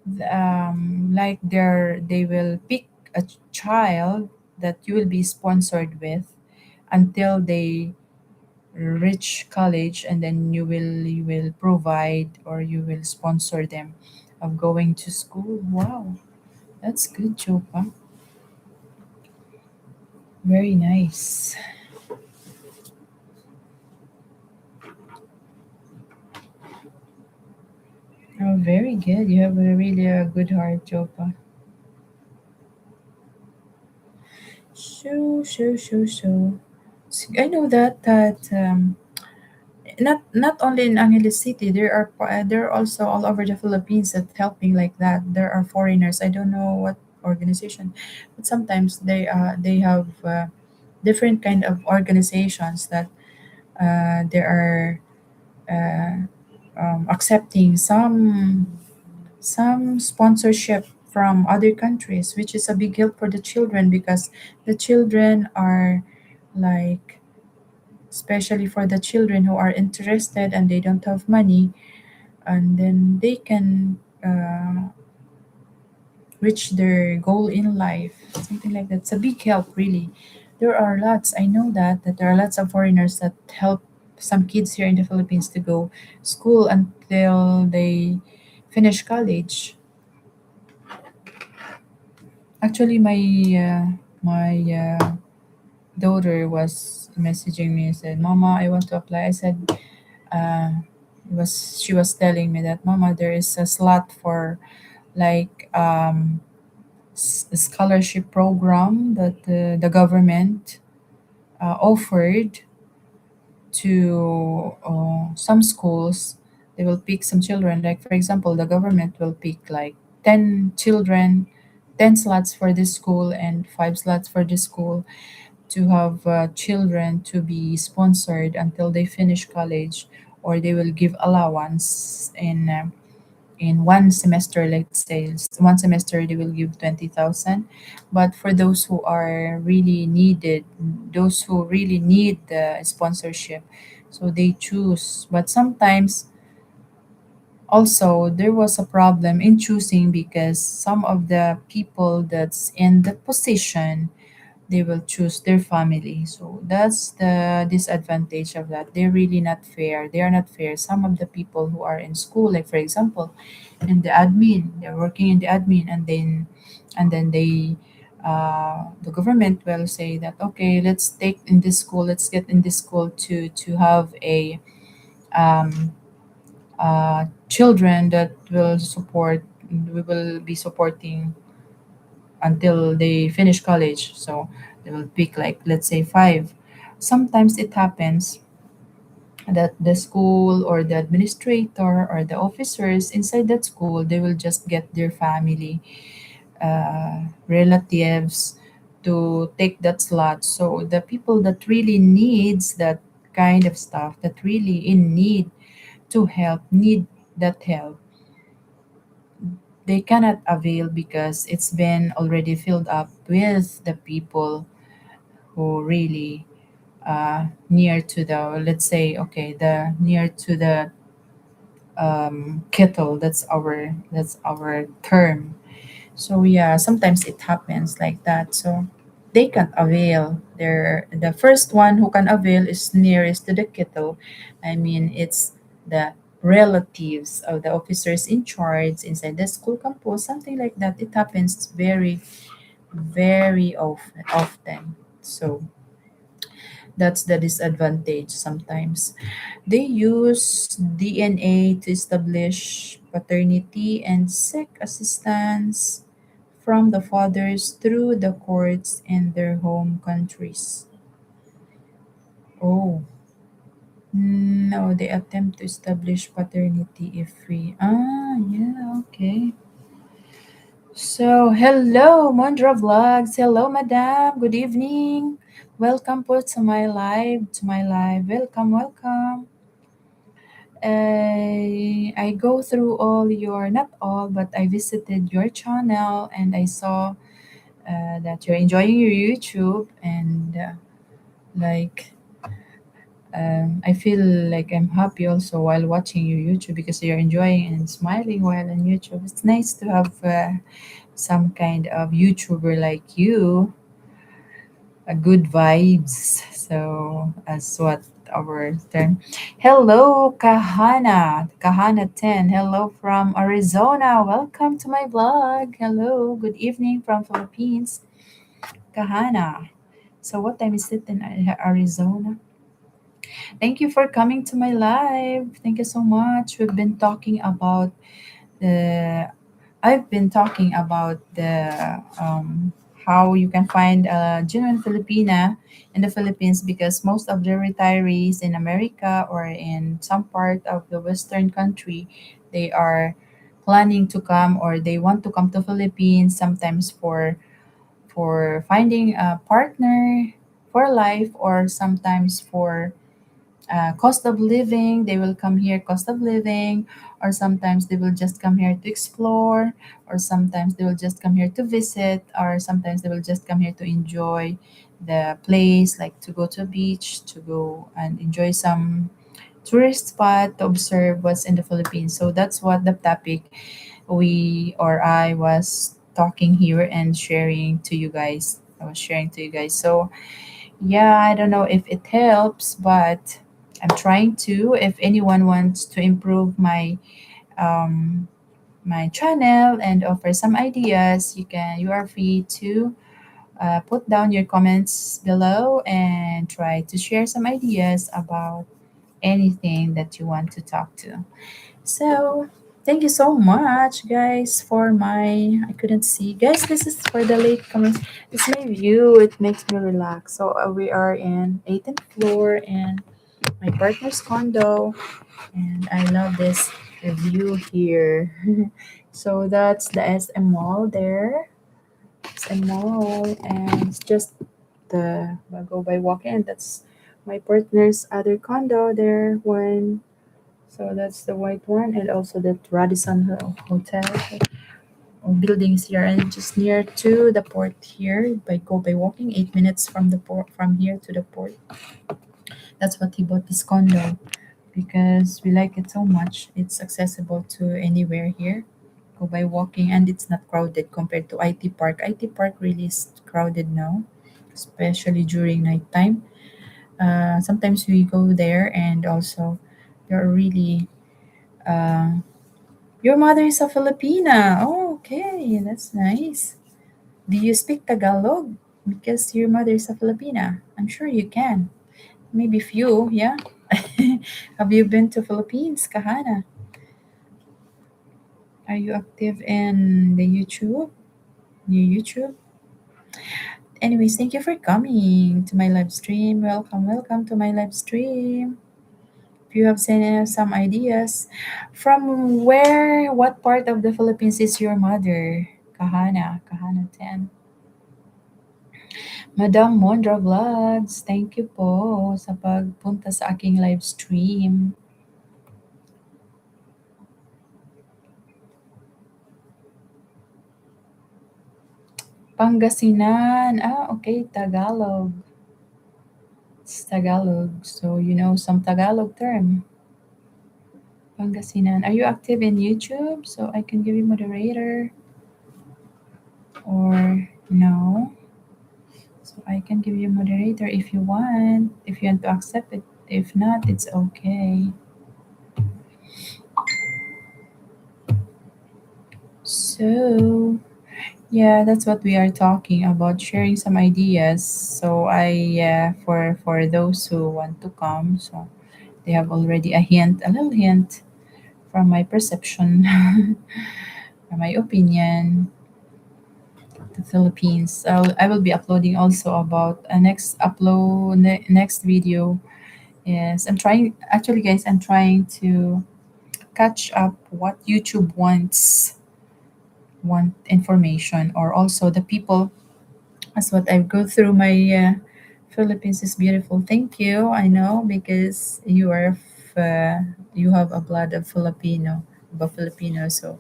Like they will pick a child that you will be sponsored with until they reach college, and then you will provide or you will sponsor them of going to school. Wow, that's good, Chopa. Very nice. Oh, very good. You have a really a good heart, Chopa. So. I know that not only in Angeles City, there are also all over the Philippines that helping like that. There are foreigners. I don't know what organization, but sometimes they have different kind of organizations that they are uh, accepting some sponsorship from other countries, which is a big help for the children because the children are like, especially for the children who are interested and they don't have money, and then they can reach their goal in life, something like that. It's a big help, really. There are lots, I know that there are lots of foreigners that help some kids here in the Philippines to go school until they finish college. Actually, my daughter was messaging me and said, "Mama, I want to apply." I said, she was telling me that, "Mama, there is a slot for like a scholarship program that the government offered to some schools. They will pick some children. Like for example, the government will pick like 10 children, 10 slots for this school and 5 slots for this school, to have children to be sponsored until they finish college, or they will give allowance in one semester. Let's say one semester they will give 20,000, but for those who are really needed, those who really need the sponsorship, so they choose. But sometimes also there was a problem in choosing because some of the people that's in the position, they will choose their family. So that's the disadvantage of that. They're really not fair. They are not fair. Some of the people who are in school, like for example, in the admin, they're working in the admin, and then the government will say that, okay, let's take in this school, let's get in this school to have a um, children that will support, we will be supporting until they finish college. So they will pick like, let's say, five. Sometimes it happens that the school or the administrator or the officers inside that school, they will just get their family relatives to take that slot. So the people that really needs that kind of stuff, that really in need to help, need that help, they cannot avail because it's been already filled up with the people who really near to the, let's say, okay, the near to the kettle. That's our term. So yeah, sometimes it happens like that. So they can't avail. The first one who can avail is nearest to the kettle. I mean, it's the relatives of the officers in charge inside the school campus, something like that. It happens very, very often. So that's the disadvantage sometimes. They use DNA to establish paternity and seek assistance from the fathers through the courts in their home countries. Oh. No, they attempt to establish paternity if we. Ah, yeah, okay. So, hello, Mondra Vlogs. Hello, Madam. Good evening. Welcome po to my live. Welcome, welcome. I go through all your, not all, but I visited your channel and I saw that you're enjoying your YouTube and like I feel like I'm happy also while watching your YouTube because you're enjoying and smiling while on YouTube. It's nice to have some kind of YouTuber like you, good vibes. So, as what our term. Hello, Kahana 10. Hello from Arizona. Welcome to my vlog. Hello, good evening from Philippines. Kahana. So, what time is it in Arizona? Thank you for coming to my live. Thank you so much. I've been talking about the how you can find a genuine Filipina in the Philippines because most of the retirees in America or in some part of the Western country, they are planning to come or they want to come to Philippines sometimes for finding a partner for life or sometimes for cost of living. They will come here cost of living, or sometimes they will just come here to explore, or sometimes they will just come here to visit, or sometimes they will just come here to enjoy the place, like to go to a beach, to go and enjoy some tourist spot, to observe what's in the Philippines. So that's what the topic we or I was talking here and sharing to you guys. I was sharing to you guys. So yeah, I don't know if it helps, but I'm trying to. If anyone wants to improve um, my channel and offer some ideas, you are free to put down your comments below and try to share some ideas about anything that you want to talk to. So thank you so much, guys, for my. I couldn't see, guys. This is for the latecomers. It's my view. It makes me relax. So we are in 18th floor and my partner's condo, and I love this view here. So that's the SM Mall there. SM Mall, and it's just the I go by walking. And that's my partner's other condo there. One, so that's the white one, and also the Radisson Hotel buildings here, and just near to the port here. By go by walking 8 minutes from the port, from here to the port. That's what he bought this condo because we like it so much. It's accessible to anywhere here. Go by walking, and it's not crowded compared to IT Park. IT Park really is crowded now, especially during nighttime. Sometimes we go there, and also there are really your mother is a Filipina. Oh, okay, that's nice. Do you speak Tagalog? Because your mother is a Filipina. I'm sure you can. Maybe few, yeah. Have you been to Philippines, Kahana? Are you active in the YouTube? New YouTube? Anyways, thank you for coming to my live stream. Welcome, welcome to my live stream. If you have seen some ideas, from where, what part of the Philippines is your mother? Kahana 10. Madam Mondra Vlogs, thank you po sa pagpunta sa aking live stream. Pangasinan. Ah, okay, Tagalog. It's Tagalog. So you know some Tagalog term. Pangasinan. Are you active in YouTube? So I can give you moderator. Or no. So I can give you moderator if you want. If you want to accept it. If not, it's okay. So yeah, that's what we are talking about, sharing some ideas. So for those who want to come, so they have already a little hint from my perception, from my opinion, the Philippines. So I will be uploading also about a next video Yes, I'm trying. Actually, guys, I'm trying to catch up what YouTube want information, or also the people. That's what I go through my Philippines is beautiful. Thank you. I know because you have a blood of Filipino, so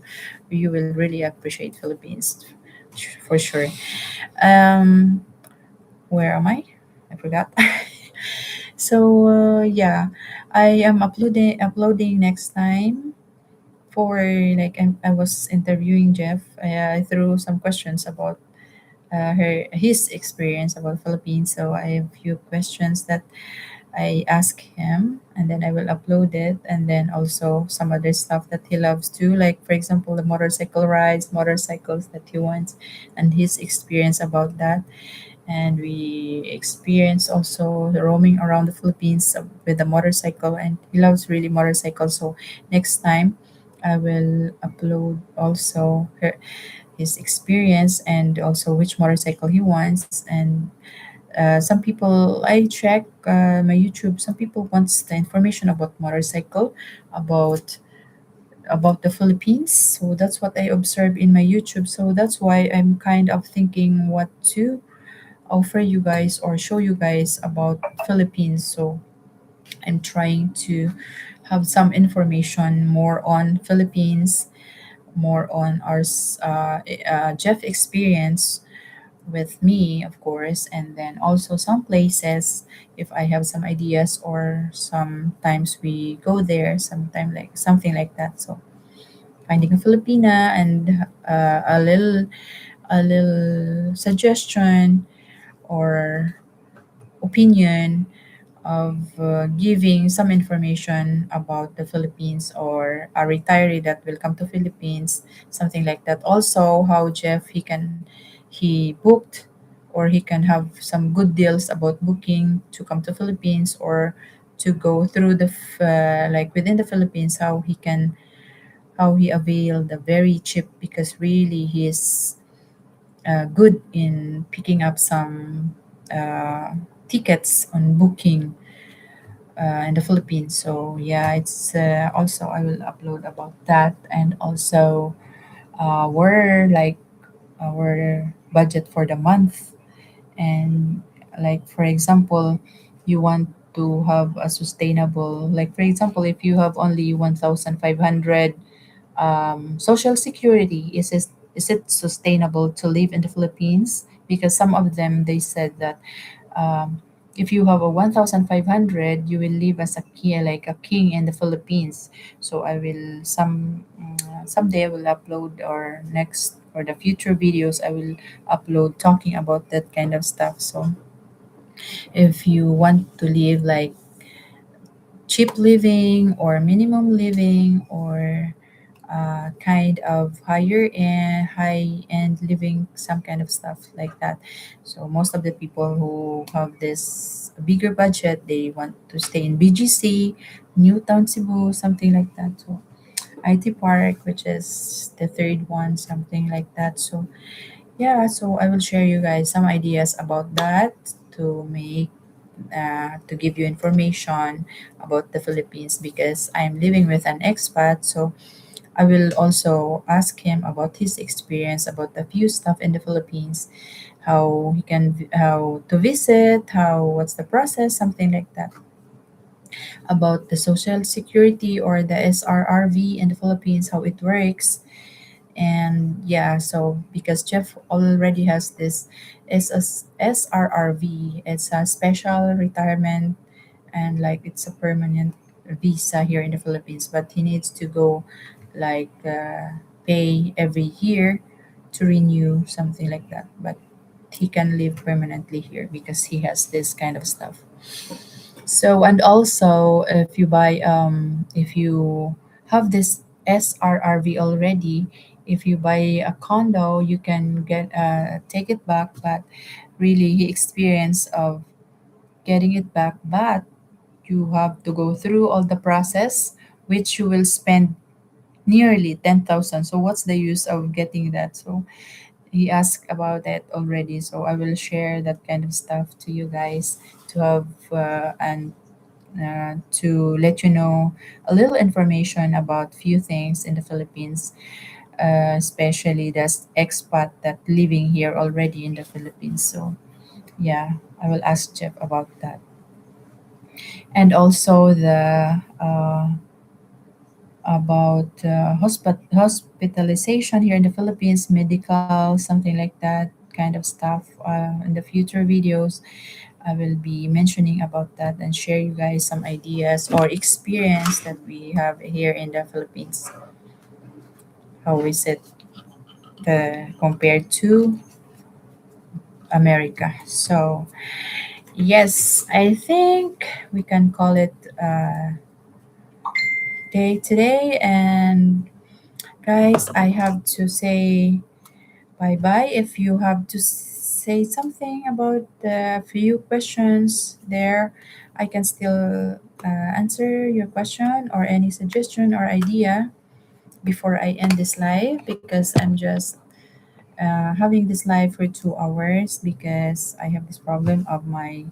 you will really appreciate Philippines for sure. Um, where am I? I forgot. So yeah, I am uploading next time for like I was interviewing Jeff. I threw some questions about his experience about Philippines. So I have few questions that I ask him, and then I will upload it, and then also some other stuff that he loves too, like for example the motorcycle rides, motorcycles that he wants, and his experience about that. And we experience also the roaming around the Philippines with the motorcycle, and he loves really motorcycles. So next time I will upload also his experience and also which motorcycle he wants. And some people I check my YouTube, some people wants the information about motorcycle, about the Philippines. So that's what I observe in my YouTube. So that's why I'm kind of thinking what to offer you guys or show you guys about Philippines. So I'm trying to have some information more on Philippines, more on our Jeff experience with me, of course, and then also some places if I have some ideas, or sometimes we go there, sometime like something like that. So finding a Filipina and a little suggestion or opinion of giving some information about the Philippines, or a retiree that will come to Philippines, something like that. Also, how Jeff he booked, or he can have some good deals about booking to come to Philippines, or to go through like within the Philippines, how he avail the very cheap, because really he is good in picking up some uh, tickets on booking in the Philippines. So yeah, it's also I will upload about that, and also our budget for the month, and like for example, you want to have a sustainable, like for example, if you have only 1,500 social security, is it sustainable to live in the Philippines? Because some of them they said that um, if you have a 1,500, you will live as a king, like a king in the Philippines. So I will someday I will upload, or next or the future videos I will upload talking about that kind of stuff. So if you want to live like cheap living or minimum living, or kind of high end living, some kind of stuff like that. So most of the people who have this bigger budget, they want to stay in BGC, Newtown, Cebu, something like that. So IT Park, which is the third one, something like that. So yeah, so I will share you guys some ideas about that, to make to give you information about the Philippines, because I'm living with an expat. So I will also ask him about his experience about the few stuff in the Philippines, how to visit, how what's the process, something like that, about the social security or the SRRV in the Philippines, how it works. And yeah, so because Jeff already has this SRRV, it's a special retirement, and like it's a permanent visa here in the Philippines, but he needs to go like pay every year to renew, something like that. But he can live permanently here because he has this kind of stuff. So and also if you have this SRRV already, if you buy a condo, you can get take it back, but really the experience of getting it back, but you have to go through all the process, which you will spend nearly 10,000. So what's the use of getting that? So he asked about that already. So I will share that kind of stuff to you guys to have and to let you know a little information about few things in the Philippines, especially the expat that living here already in the Philippines. So yeah, I will ask Jeff about that, and also the about hospitalization here in the Philippines, medical, something like that kind of stuff. In the future videos, I will be mentioning about that and share you guys some ideas or experience that we have here in the Philippines. How is it compared to America? So yes, I think we can call it day today. And guys, I have to say bye bye. If you have to say something about the few questions there, I can still answer your question or any suggestion or idea before I end this live, because I'm just having this live for 2 hours because I have this problem of my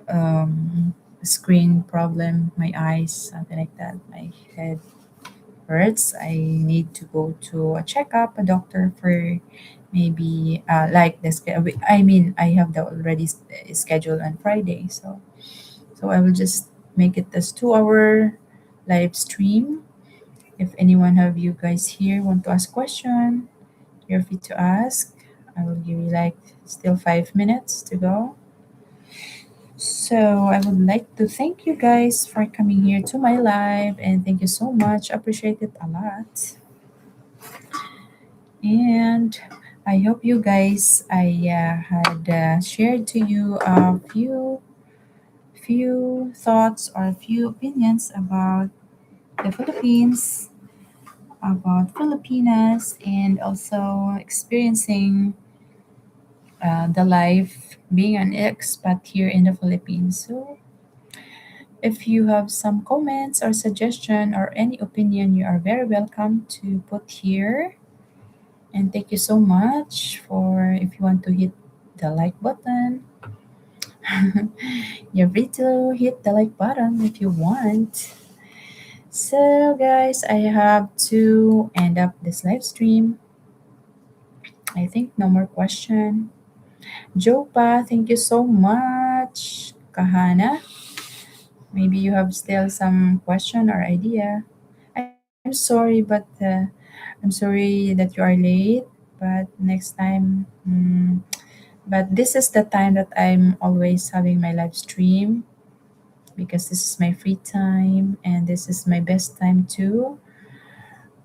um, screen problem, my eyes, something like that. My head hurts. I need to go to a checkup, a doctor for maybe like the I mean, I have the already scheduled on Friday, so I will just make it this 2 hour live stream. If anyone of you guys here want to ask question, you're free to ask. I will give you like still 5 minutes to go. So I would like to thank you guys for coming here to my live, and thank you so much. Appreciate it a lot. And I hope you guys I had shared to you a few thoughts or a few opinions about the Philippines, about Filipinas, and also experiencing the life being an expat here in the Philippines. So if you have some comments or suggestion or any opinion, you are very welcome to put here. And thank you so much for if you want to hit the like button. You're free to hit the like button if you want. So guys, I have to end up this live stream. I think no more question. Jopa, thank you so much. Kahana, maybe you have still some question or idea. I'm sorry, I'm sorry that you are late. But next time, but this is the time that I'm always having my live stream because this is my free time and this is my best time too.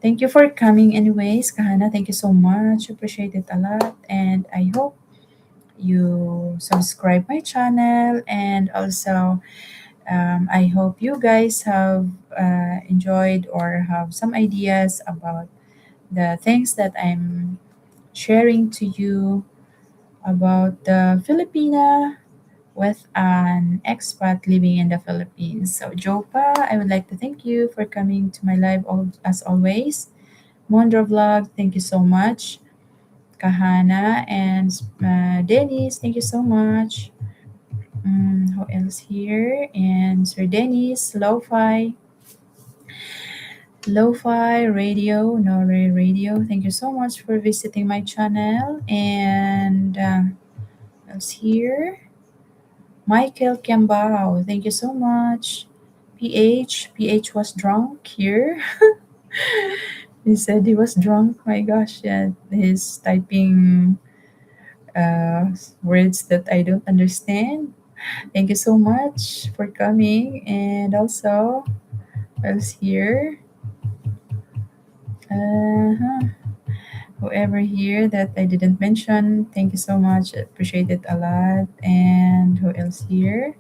Thank you for coming, anyways, Kahana. Thank you so much. Appreciate it a lot, and I hope you subscribe my channel, and also I hope you guys have enjoyed or have some ideas about the things that I'm sharing to you about the Filipina with an expat living in the Philippines. So, Jopa, I would like to thank you for coming to my live as always. Mondro Vlog, thank you so much. Kahana and Dennis, thank you so much. Who else here? And Sir Dennis, Lo-Fi Radio, Nore Radio. Thank you so much for visiting my channel. And else here? Michael Kiambao, thank you so much. PH was drunk here. He said he was drunk. My gosh, yeah, he's typing uh, words that I don't understand. Thank you so much for coming. And also, I was here. Uh-huh. Whoever here that I didn't mention, thank you so much. Appreciate it a lot. And who else here?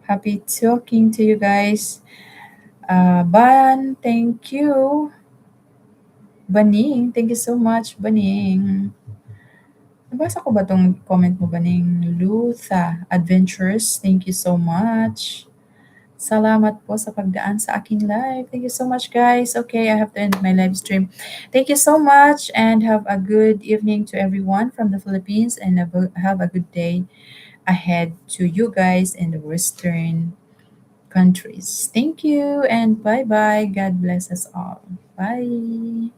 Happy talking to you guys. Ban, thank you. Baning, thank you so much, Baning. Nabasa ko ba tong comment mo, Baning? Lutha Adventures, thank you so much. Salamat po sa pagdaan sa aking live. Thank you so much, guys. Okay, I have to end my live stream. Thank you so much and have a good evening to everyone from the Philippines, and have a good day ahead to you guys in the Western countries. Thank you and bye bye. God bless us all. Bye.